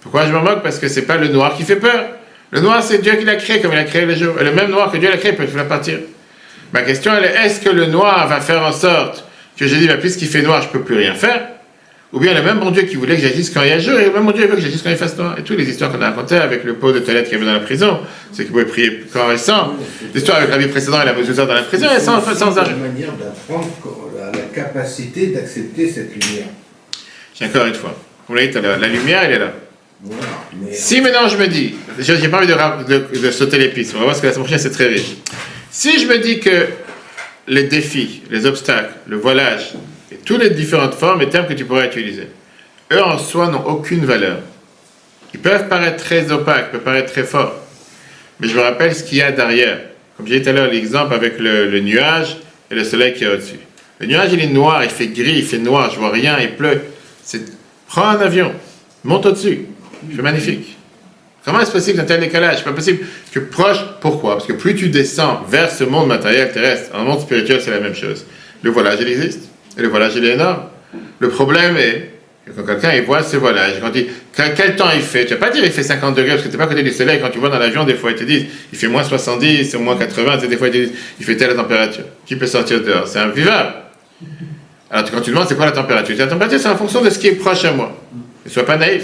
Pourquoi je m'en moque? Parce que c'est pas le noir qui fait peur. Le noir, c'est Dieu qui l'a créé, comme il a créé le jour. Et le même noir que Dieu l'a créé peut faire partir. Ma question, elle est, est-ce que le noir va faire en sorte que je dis, puisqu'il fait noir, je ne peux plus rien faire? Ou bien le même bon Dieu qui voulait que j'agisse quand il y a jour, et le même bon Dieu veut que j'agisse quand il fasse noir. Et toutes les histoires qu'on a racontées avec le pot de toilette qu'il y avait dans la prison, c'est qu'il pouvait prier corps et sang. L'histoire avec la vie précédente et la mesure dans la prison, et sans arrêt. C'est une manière d'apprendre la capacité d'accepter cette lumière. J'ai encore une fois. Vous l'avez dit tout à l'heure, la lumière, elle est là. Voilà, mais Si maintenant je me dis, j'ai pas envie de sauter les pistes, on va voir ce que la semaine prochaine c'est très riche. Si je me dis que les défis, les obstacles, le voilage, et toutes les différentes formes et termes que tu pourrais utiliser, eux en soi n'ont aucune valeur. Ils peuvent paraître très opaques, peuvent paraître très forts, mais je me rappelle ce qu'il y a derrière. Comme j'ai dit tout à l'heure, l'exemple avec le nuage et le soleil qui est au-dessus. Le nuage il est noir, il fait gris, il fait noir, je vois rien, il pleut. Prends un avion, monte au-dessus. C'est magnifique. Comment est-ce possible qu'un tel décalage? C'est pas possible que proche. Pourquoi? Parce que plus tu descends vers ce monde matériel terrestre, en monde spirituel, c'est la même chose. Le voilage, il existe. Et le voilage, il est énorme. Le problème est que quand quelqu'un il voit ce voilage, quel temps il fait? Tu vas pas dire il fait 50 degrés parce que tu n'es pas à côté du soleil. Quand tu vois dans l'avion, des fois ils te disent il fait moins 70, moins 80, des fois ils te disent il fait telle température. Qui peut sortir dehors? C'est invivable. Alors quand tu demandes c'est quoi la température? La température, c'est en fonction de ce qui est proche à moi. Ne sois pas naïf.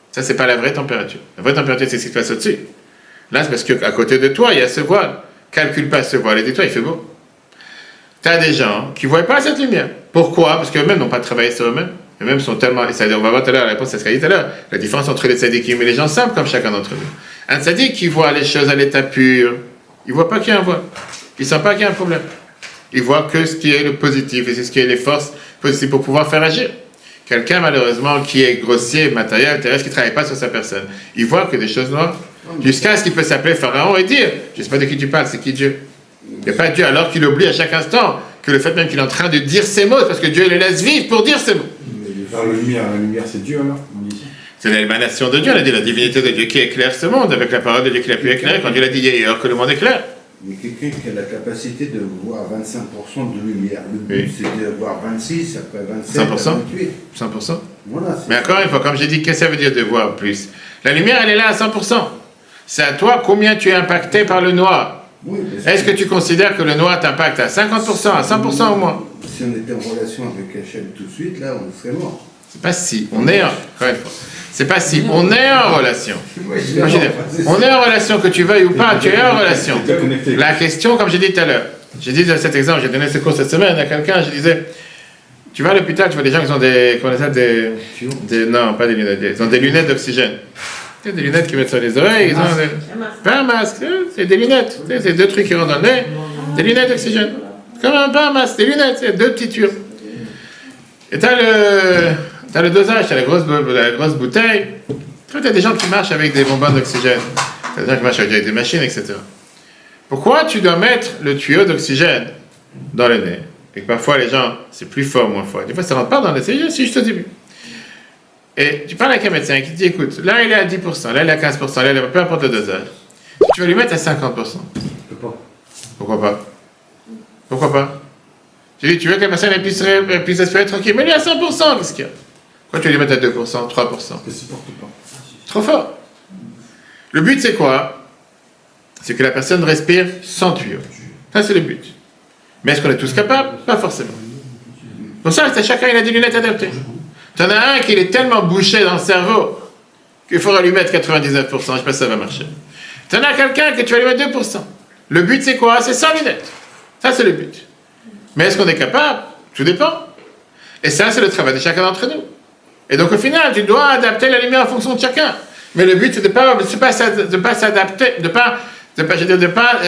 Ça, c'est pas la vraie température. La vraie température, c'est ce qui se passe au-dessus. Là, c'est parce qu'à côté de toi, il y a ce voile. Calcule pas ce voile. Et dis-toi, il fait beau. Tu as des gens qui ne voient pas cette lumière. Pourquoi? Parce qu'eux-mêmes n'ont pas travaillé sur eux-mêmes. Eux-mêmes sont tellement... Et ça, on va voir tout à l'heure la réponse à ce qu'a dit tout à l'heure. La différence entre les tzadikim et les gens simples, comme chacun d'entre nous. Un tzadik qui voit les choses à l'état pur, il ne voit pas qu'il y a un voile. Il ne sent pas qu'il y a un problème. Il voit que ce qui est le positif et c'est ce qui est les forces positives pour pouvoir faire agir. Quelqu'un, malheureusement, qui est grossier, matériel, terrestre, qui ne travaille pas sur sa personne, il voit que des choses noires, jusqu'à ce qu'il peut s'appeler Pharaon et dire, je ne sais pas de qui tu parles, c'est qui Dieu? Il n'y a pas Dieu, alors qu'il oublie à chaque instant que le fait même qu'il est en train de dire ces mots, c'est parce que Dieu le laisse vivre pour dire ces mots. Mais la lumière, c'est Dieu alors, on dit ça. C'est l'émanation de Dieu, on a dit la divinité de Dieu qui éclaire ce monde, avec la parole de Dieu qui l'a pu éclairer, quand Dieu l'a dit hier que le monde éclaire. Mais quelqu'un qui a la capacité de voir 25% de lumière, le but Oui. c'est de voir 26, après 27, 100%. 28. 100%. Voilà, Mais encore une fois, comme j'ai dit, qu'est-ce que ça veut dire de voir plus? La lumière, elle est là à 100%. C'est à toi combien tu es impacté par le noir. Oui, Est-ce que tu considères que le noir t'impacte à 50%, à 100% au moins? Si on était en relation avec Hachem tout de suite, là, on serait mort. C'est pas si. On est en... Encore une fois. C'est pas si. On est en relation. Moi, Comme je dis, on est en relation, que tu veuilles ou pas, tu es en relation. Connecté. La question, comme j'ai dit tout à l'heure, j'ai dit dans cet exemple, j'ai donné ce cours cette semaine à quelqu'un, je disais, tu vas à l'hôpital, tu vois des gens qui ont des, comment on appelle ça, non, pas des lunettes, ils ont des lunettes d'oxygène. Il y a des lunettes qu'ils mettent sur les oreilles, ils ont pas un masque, c'est des lunettes, c'est deux trucs qui rentrent dans le nez, des lunettes d'oxygène. Comme pas un masque, des lunettes, c'est deux petits tuyaux. Et t'as le dosage, t'as la grosse bouteille. Tu as des gens qui marchent avec des bonbonnes d'oxygène. T'as des gens qui marchent avec des machines, etc. Pourquoi tu dois mettre le tuyau d'oxygène dans le nez? Et que parfois les gens, c'est plus fort ou moins fort. Des fois, ça ne rentre pas dans le nez, c'est juste au début. Et tu parles avec un médecin qui te dit, écoute, là il est à 10%, là il est à 15%, là il est peu importe le dosage. Tu vas lui mettre à 50%. Je peux pas. Pourquoi pas? Pourquoi pas? Tu dis, tu veux que la personne puisse respirer tranquille, mais lui à 100%, qu'est-ce qu'il y a? Pourquoi tu vas lui mettre à 2%, 3%? Je supporte pas. Trop fort. Le but, c'est quoi? C'est que la personne respire sans tuyau. Ça, c'est le but. Mais est-ce qu'on est tous capables? Pas forcément. Pour ça, chacun il a des lunettes adaptées. Tu en as un qui est tellement bouché dans le cerveau qu'il faudra lui mettre 99%. Je ne sais pas si ça va marcher. Tu en as quelqu'un que tu vas lui mettre 2%. Le but, c'est quoi? C'est sans lunettes. Ça, c'est le but. Mais est-ce qu'on est capable? Tout dépend. Et ça, c'est le travail de chacun d'entre nous. Et donc, au final, tu dois adapter la lumière en fonction de chacun. Mais le but, c'est de ne pas s'adapter, de ne pas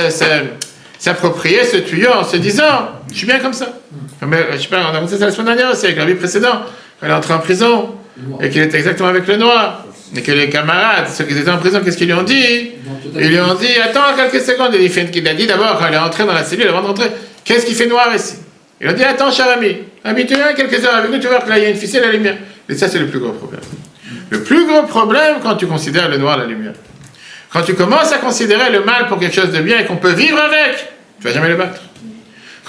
s'approprier ce tuyau en se disant, je suis bien comme ça. Je sais pas, on a montré ça la semaine dernière aussi, avec la vie précédente, quand il est entré en prison, et qu'il était exactement avec le noir, et que les camarades, ceux qui étaient en prison, qu'est-ce qu'ils lui ont dit? Ils lui ont dit, attends quelques secondes. Il a dit d'abord, quand il est entré dans la cellule, avant de rentrer, qu'est-ce qui fait noir ici? Il a dit, attends, cher ami, habitue-toi quelques heures avec nous, tu vois que là, il y a une ficelle à la lumière. Et ça, c'est le plus gros problème. Le plus gros problème quand tu considères le noir, la lumière. Quand tu commences à considérer le mal pour quelque chose de bien et qu'on peut vivre avec, tu ne vas jamais le battre.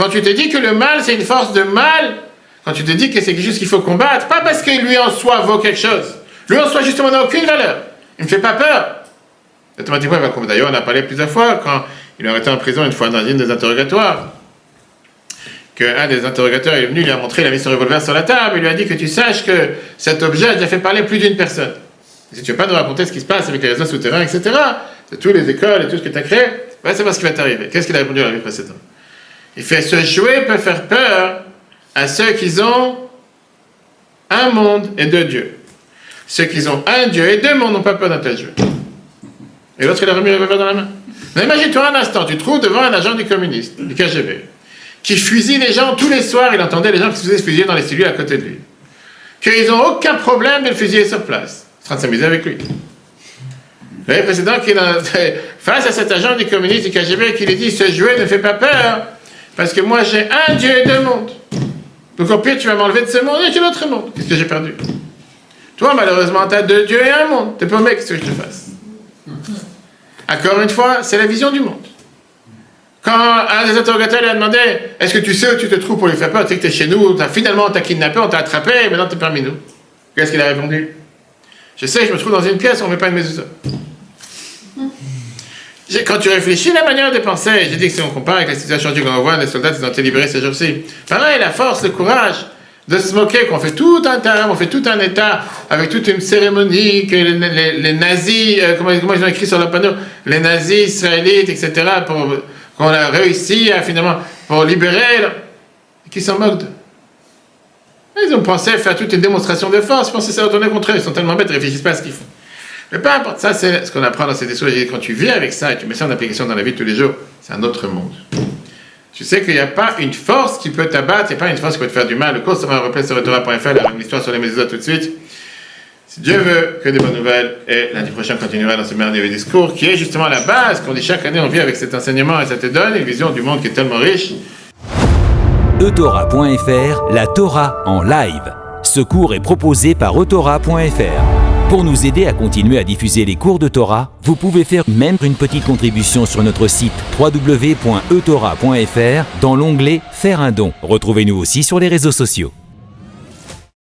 Quand tu te dis que le mal, c'est une force de mal, quand tu te dis que c'est quelque chose qu'il faut combattre, pas parce que lui en soi vaut quelque chose. Lui en soi, justement, n'a aucune valeur. Il ne me fait pas peur. Automatiquement, il va combattre. D'ailleurs, on a parlé plusieurs fois, quand il aurait été en prison une fois dans une des interrogatoires, qu'un des interrogateurs est venu, lui a montré, il a mis son revolver sur la table, il lui a dit que tu saches que cet objet a déjà fait parler plus d'une personne. Et si tu ne veux pas nous raconter ce qui se passe avec les réseaux souterrains, etc., de toutes les écoles et tout ce que tu as créé, va savoir ce qui va t'arriver. Qu'est-ce qu'il a répondu à la vie précédente? Il fait, ce jouet peut faire peur à ceux qui ont un monde et deux dieux. Ceux qui ont un dieu et deux mondes n'ont pas peur d'un tel jeu. Et l'autre, il a remis le revolver dans la main. Mais imagine-toi un instant, tu te trouves devant un agent du communiste, du KGB, qui fusille les gens tous les soirs, il entendait les gens qui se faisaient fusiller dans les cellules à côté de lui. Qu'ils n'ont aucun problème de le fusiller sur place. En train de s'amuser avec lui. L'année précédente, face à cet agent du communiste du KGB qui lui dit, ce jouet ne fait pas peur, parce que moi j'ai un Dieu et deux mondes. Donc au pire, tu vas m'enlever de ce monde et de l'autre monde. Qu'est-ce que j'ai perdu? Toi, malheureusement, tu as deux dieux et un monde. T'es pas mec, qu'est-ce que je te fasse? Encore une fois, c'est la vision du monde. Quand un des interrogateurs lui a demandé, est-ce que tu sais où tu te trouves pour lui faire peur? Tu sais que tu es chez nous, finalement on t'a kidnappé, on t'a attrapé, et maintenant tu es parmi nous. Qu'est-ce qu'il a répondu? Je sais, je me trouve dans une pièce, on ne met pas une mezouza. Quand tu réfléchis à la manière de penser, j'ai dit que si on compare avec la situation du Grand Voile, les soldats ils ont été libérés ces jours-ci. Pareil, la force, le courage de se moquer, qu'on fait tout un terrain, on fait tout un état, avec toute une cérémonie, que les nazis, comment ils ont écrit sur le panneau, les nazis israélites, etc., qu'on a réussi à finalement, pour libérer, qui s'en moquent d'eux. Ils ont pensé faire toute une démonstration de force, ils pensaient que ça retourner contre eux, ils sont tellement bêtes, ils ne réfléchissent pas à ce qu'ils font. Mais peu importe, ça c'est ce qu'on apprend dans ces discours. Quand tu vis avec ça et tu mets ça en application dans la vie de tous les jours, c'est un autre monde. Tu sais qu'il n'y a pas une force qui peut t'abattre, il n'y a pas une force qui peut te faire du mal. Le cours sera repris sur Torah.fr, l'histoire sur les mezuzot tout de suite. Si Dieu veut, que des bonnes nouvelles, et lundi prochain on continuera dans ce merveilleux discours qui est justement la base qu'on dit chaque année on vit avec cet enseignement et ça te donne une vision du monde qui est tellement riche. Etora.fr, la Torah en live. Ce cours est proposé par Etora.fr. Pour nous aider à continuer à diffuser les cours de Torah, vous pouvez faire même une petite contribution sur notre site www.etora.fr dans l'onglet « Faire un don ». Retrouvez-nous aussi sur les réseaux sociaux.